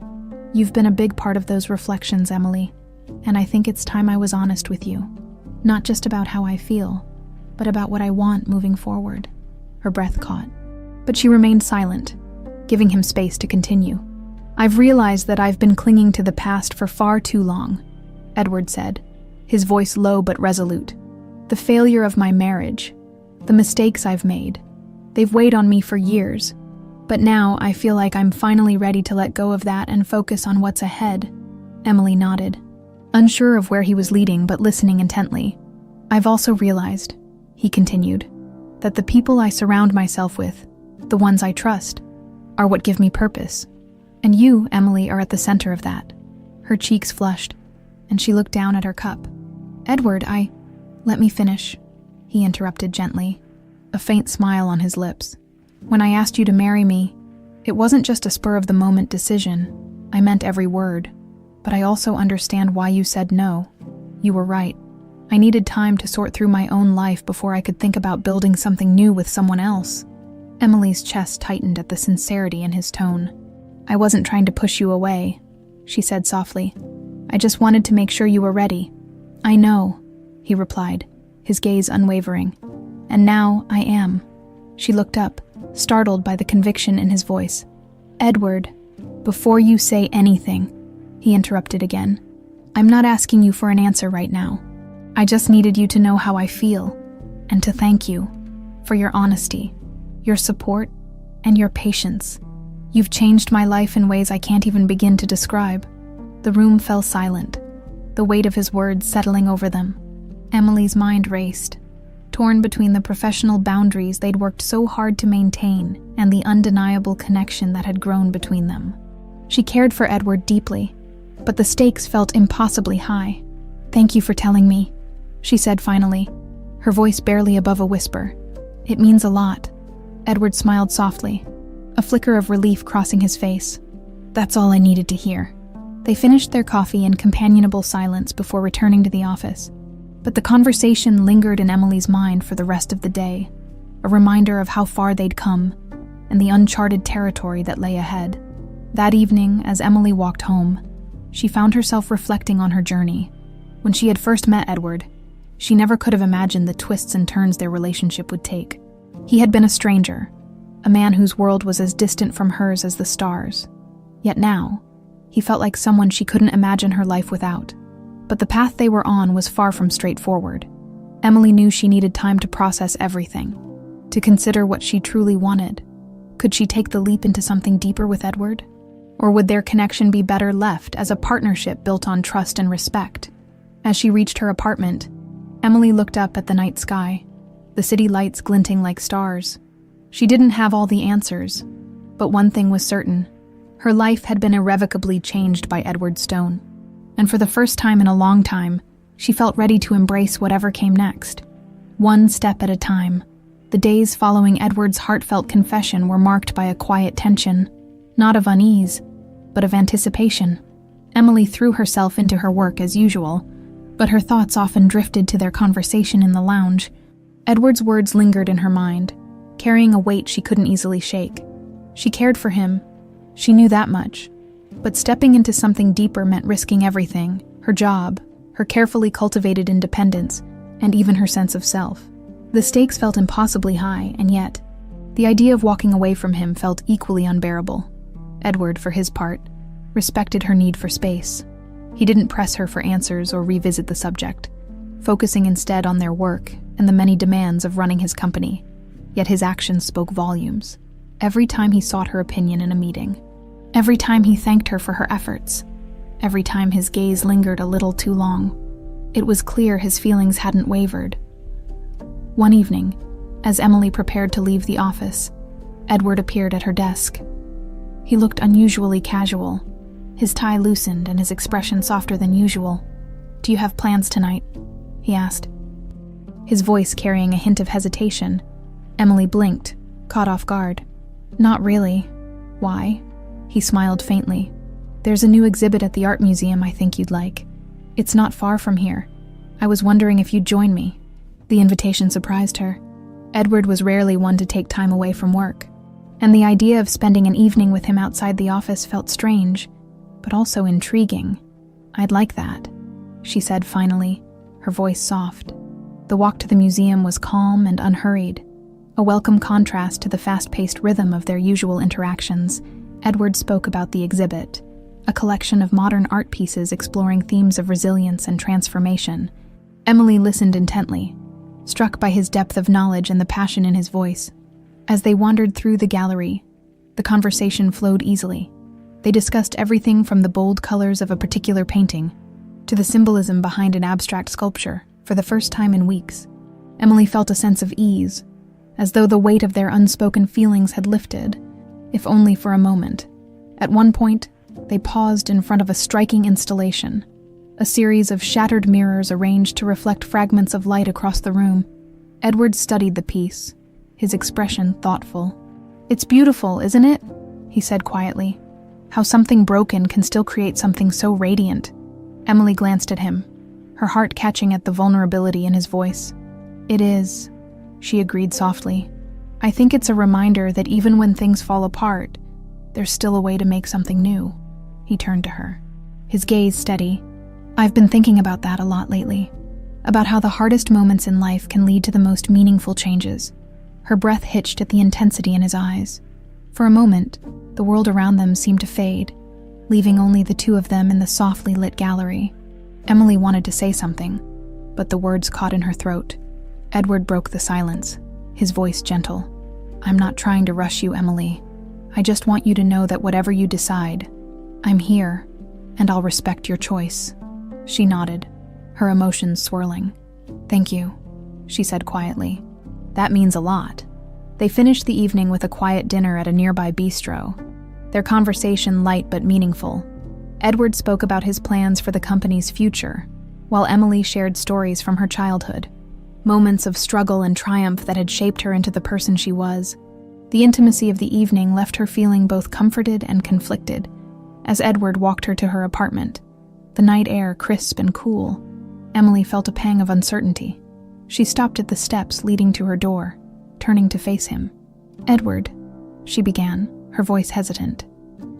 "You've been a big part of those reflections, Emily, and I think it's time I was honest with you. Not just about how I feel, but about what I want moving forward." Her breath caught, but she remained silent, giving him space to continue. "I've realized that I've been clinging to the past for far too long," Edward said, his voice low but resolute. "The failure of my marriage, the mistakes I've made, they've weighed on me for years. But now I feel like I'm finally ready to let go of that and focus on what's ahead." Emily nodded, unsure of where he was leading but listening intently. "I've also realized," he continued, "that the people I surround myself with, the ones I trust, are what give me purpose. And you, Emily, are at the center of that." Her cheeks flushed, and she looked down at her cup. "Edward, Let me finish," he interrupted gently, a faint smile on his lips. "When I asked you to marry me, it wasn't just a spur-of-the-moment decision. I meant every word. But I also understand why you said no. You were right. I needed time to sort through my own life before I could think about building something new with someone else." Emily's chest tightened at the sincerity in his tone. "I wasn't trying to push you away," she said softly. "I just wanted to make sure you were ready." "I know," he replied, his gaze unwavering. "And now I am." She looked up, startled by the conviction in his voice. "Edward, before you say anything," he interrupted again, "I'm not asking you for an answer right now. I just needed you to know how I feel, and to thank you for your honesty, your support, and your patience. You've changed my life in ways I can't even begin to describe." The room fell silent, the weight of his words settling over them. Emily's mind raced, torn between the professional boundaries they'd worked so hard to maintain and the undeniable connection that had grown between them. She cared for Edward deeply, but the stakes felt impossibly high. "Thank you for telling me," she said finally, her voice barely above a whisper. "It means a lot." Edward smiled softly, a flicker of relief crossing his face. "That's all I needed to hear." They finished their coffee in companionable silence before returning to the office. But the conversation lingered in Emily's mind for the rest of the day, a reminder of how far they'd come and the uncharted territory that lay ahead. That evening, as Emily walked home, she found herself reflecting on her journey. When she had first met Edward, she never could have imagined the twists and turns their relationship would take. He had been a stranger, a man whose world was as distant from hers as the stars. Yet now, he felt like someone she couldn't imagine her life without. But the path they were on was far from straightforward. Emily knew she needed time to process everything, to consider what she truly wanted. Could she take the leap into something deeper with Edward? Or would their connection be better left as a partnership built on trust and respect? As she reached her apartment, Emily looked up at the night sky, the city lights glinting like stars. She didn't have all the answers, but one thing was certain. Her life had been irrevocably changed by Edward Stone. And for the first time in a long time, she felt ready to embrace whatever came next. One step at a time. The days following Edward's heartfelt confession were marked by a quiet tension, not of unease, but of anticipation. Emily threw herself into her work as usual, but her thoughts often drifted to their conversation in the lounge. Edward's words lingered in her mind, carrying a weight she couldn't easily shake. She cared for him. She knew that much. But stepping into something deeper meant risking everything: her job, her carefully cultivated independence, and even her sense of self. The stakes felt impossibly high, and yet, the idea of walking away from him felt equally unbearable. Edward, for his part, respected her need for space. He didn't press her for answers or revisit the subject, focusing instead on their work and the many demands of running his company. Yet his actions spoke volumes. Every time he sought her opinion in a meeting, every time he thanked her for her efforts, every time his gaze lingered a little too long, it was clear his feelings hadn't wavered. One evening, as Emily prepared to leave the office, Edward appeared at her desk. He looked unusually casual, his tie loosened and his expression softer than usual. "Do you have plans tonight?" he asked. His voice carrying a hint of hesitation. Emily blinked, caught off guard. "Not really. Why?" He smiled faintly. "There's a new exhibit at the art museum I think you'd like. It's not far from here. I was wondering if you'd join me." The invitation surprised her. Edward was rarely one to take time away from work, and the idea of spending an evening with him outside the office felt strange, but also intriguing. "I'd like that," she said finally, her voice soft. The walk to the museum was calm and unhurried, a welcome contrast to the fast-paced rhythm of their usual interactions. Edward spoke about the exhibit, a collection of modern art pieces exploring themes of resilience and transformation. Emily listened intently, struck by his depth of knowledge and the passion in his voice. As they wandered through the gallery, the conversation flowed easily. They discussed everything from the bold colors of a particular painting to the symbolism behind an abstract sculpture. For the first time in weeks, Emily felt a sense of ease, as though the weight of their unspoken feelings had lifted, if only for a moment. At one point, they paused in front of a striking installation, a series of shattered mirrors arranged to reflect fragments of light across the room. Edward studied the piece, his expression thoughtful. "It's beautiful, isn't it?" he said quietly. "How something broken can still create something so radiant." Emily glanced at him, her heart catching at the vulnerability in his voice. "It is," she agreed softly. "I think it's a reminder that even when things fall apart, there's still a way to make something new." He turned to her, his gaze steady. "I've been thinking about that a lot lately, about how the hardest moments in life can lead to the most meaningful changes." Her breath hitched at the intensity in his eyes. For a moment, the world around them seemed to fade, leaving only the two of them in the softly lit gallery. Emily wanted to say something, but the words caught in her throat. Edward broke the silence, his voice gentle. "I'm not trying to rush you, Emily. I just want you to know that whatever you decide, I'm here, and I'll respect your choice." She nodded, her emotions swirling. "Thank you," she said quietly. "That means a lot." They finished the evening with a quiet dinner at a nearby bistro, their conversation light but meaningful. Edward spoke about his plans for the company's future, while Emily shared stories from her childhood, moments of struggle and triumph that had shaped her into the person she was. The intimacy of the evening left her feeling both comforted and conflicted. As Edward walked her to her apartment, the night air crisp and cool, Emily felt a pang of uncertainty. She stopped at the steps leading to her door, turning to face him. "Edward," she began, her voice hesitant,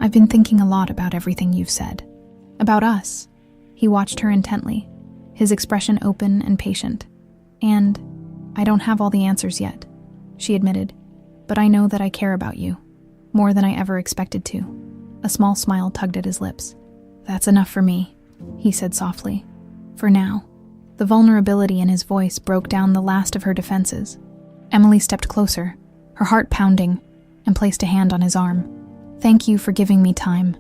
"I've been thinking a lot about everything you've said. About us." He watched her intently, his expression open and patient. "And I don't have all the answers yet," she admitted, "but I know that I care about you, more than I ever expected to." A small smile tugged at his lips. "That's enough for me," he said softly. "For now." The vulnerability in his voice broke down the last of her defenses. Emily stepped closer, her heart pounding, and placed a hand on his arm. "Thank you for giving me time,"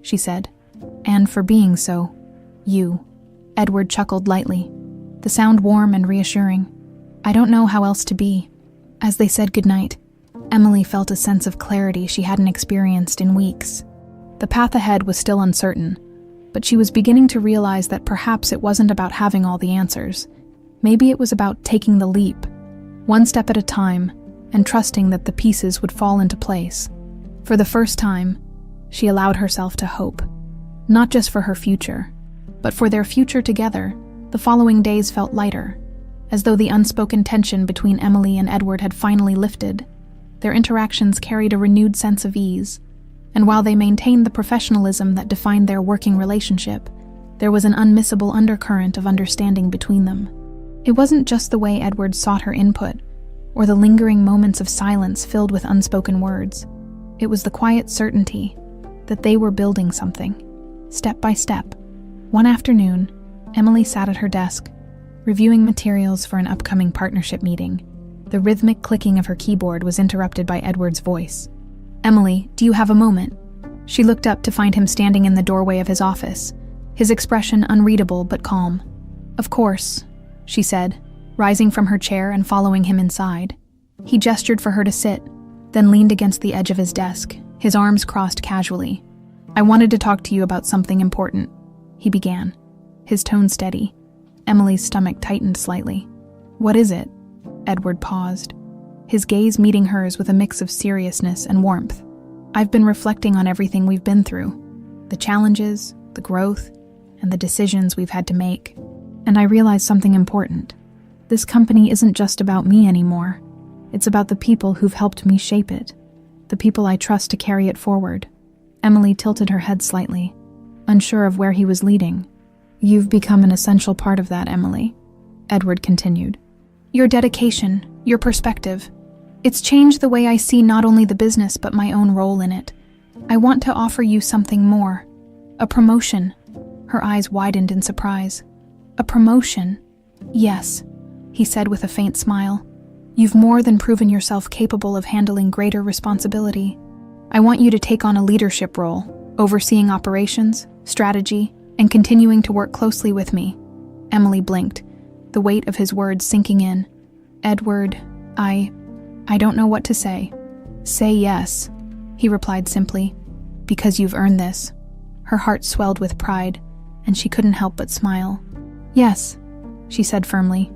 she said. "And for being so, you." Edward chuckled lightly, the sound warm and reassuring. "I don't know how else to be." As they said goodnight, Emily felt a sense of clarity she hadn't experienced in weeks. The path ahead was still uncertain, but she was beginning to realize that perhaps it wasn't about having all the answers. Maybe it was about taking the leap, one step at a time, and trusting that the pieces would fall into place. For the first time, she allowed herself to hope, not just for her future, but for their future together. The following days felt lighter, as though the unspoken tension between Emily and Edward had finally lifted. Their interactions carried a renewed sense of ease, and while they maintained the professionalism that defined their working relationship, there was an unmissable undercurrent of understanding between them. It wasn't just the way Edward sought her input, or the lingering moments of silence filled with unspoken words. It was the quiet certainty that they were building something, step by step. One afternoon, Emily sat at her desk, reviewing materials for an upcoming partnership meeting. The rhythmic clicking of her keyboard was interrupted by Edward's voice. "Emily, do you have a moment?" She looked up to find him standing in the doorway of his office, his expression unreadable but calm. "Of course," she said, rising from her chair and following him inside. He gestured for her to sit, then leaned against the edge of his desk, his arms crossed casually. "I wanted to talk to you about something important," he began, his tone steady. Emily's stomach tightened slightly. "What is it?" Edward paused, his gaze meeting hers with a mix of seriousness and warmth. "I've been reflecting on everything we've been through, the challenges, the growth, and the decisions we've had to make. And I realized something important. This company isn't just about me anymore. It's about the people who've helped me shape it, the people I trust to carry it forward." Emily tilted her head slightly, unsure of where he was leading. "You've become an essential part of that, Emily," Edward continued. "Your dedication, your perspective. It's changed the way I see not only the business but my own role in it. I want to offer you something more. A promotion." Her eyes widened in surprise. "A promotion?" "Yes," he said with a faint smile. "You've more than proven yourself capable of handling greater responsibility. I want you to take on a leadership role, overseeing operations, strategy, and continuing to work closely with me." Emily blinked, the weight of his words sinking in. "Edward, I don't know what to say." "Say yes," he replied simply, "because you've earned this." Her heart swelled with pride, and she couldn't help but smile. "Yes," she said firmly.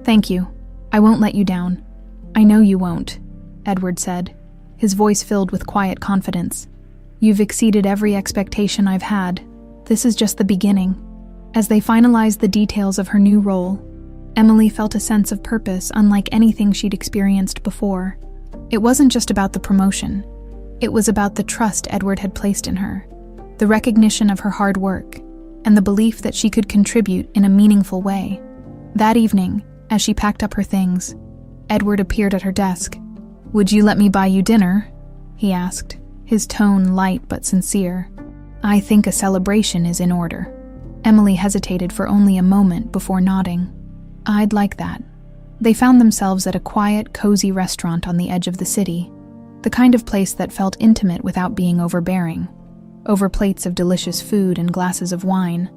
"Thank you. I won't let you down." "I know you won't," Edward said, his voice filled with quiet confidence. "You've exceeded every expectation I've had. This is just the beginning." As they finalized the details of her new role, Emily felt a sense of purpose unlike anything she'd experienced before. It wasn't just about the promotion. It was about the trust Edward had placed in her, the recognition of her hard work, and the belief that she could contribute in a meaningful way. That evening, as she packed up her things, Edward appeared at her desk. "Would you let me buy you dinner?" he asked, his tone light but sincere. "I think a celebration is in order." Emily hesitated for only a moment before nodding. "I'd like that." They found themselves at a quiet, cozy restaurant on the edge of the city, the kind of place that felt intimate without being overbearing. Over plates of delicious food and glasses of wine,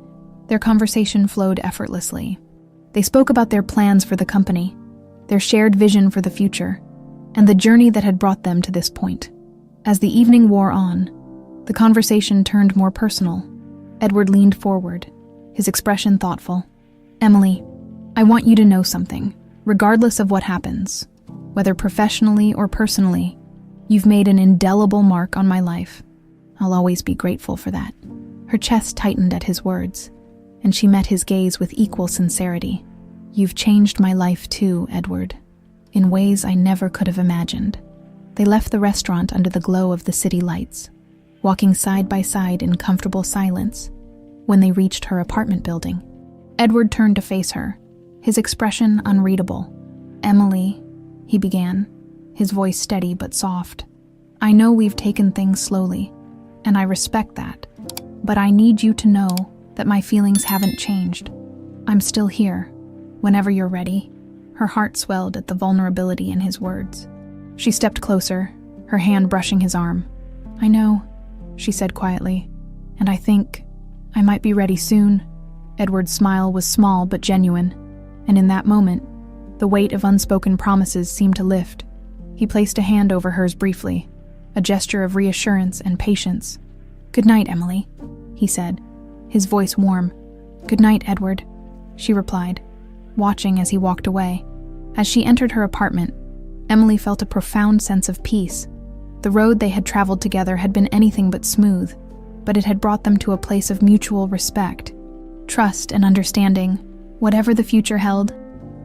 their conversation flowed effortlessly. They spoke about their plans for the company, their shared vision for the future, and the journey that had brought them to this point. As the evening wore on, the conversation turned more personal. Edward leaned forward, his expression thoughtful. "Emily, I want you to know something. Regardless of what happens, whether professionally or personally, you've made an indelible mark on my life. I'll always be grateful for that." Her chest tightened at his words, and she met his gaze with equal sincerity. "You've changed my life too, Edward, in ways I never could have imagined." They left the restaurant under the glow of the city lights, walking side by side in comfortable silence. When they reached her apartment building, Edward turned to face her, his expression unreadable. "Emily," he began, his voice steady but soft. "I know we've taken things slowly, and I respect that, but I need you to know that my feelings haven't changed. I'm still here, whenever you're ready." Her heart swelled at the vulnerability in his words. She stepped closer, her hand brushing his arm. "I know," she said quietly, and I think I might be ready soon." Edward's smile was small but genuine, and in that moment, the weight of unspoken promises seemed to lift. He placed a hand over hers briefly, a gesture of reassurance and patience. "Good night, Emily," he said, his voice warm. "Good night, Edward," she replied, watching as he walked away. As she entered her apartment, Emily felt a profound sense of peace. The road they had traveled together had been anything but smooth, but it had brought them to a place of mutual respect, trust, and understanding. Whatever the future held,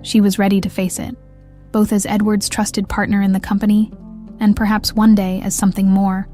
she was ready to face it, both as Edward's trusted partner in the company, and perhaps one day as something more,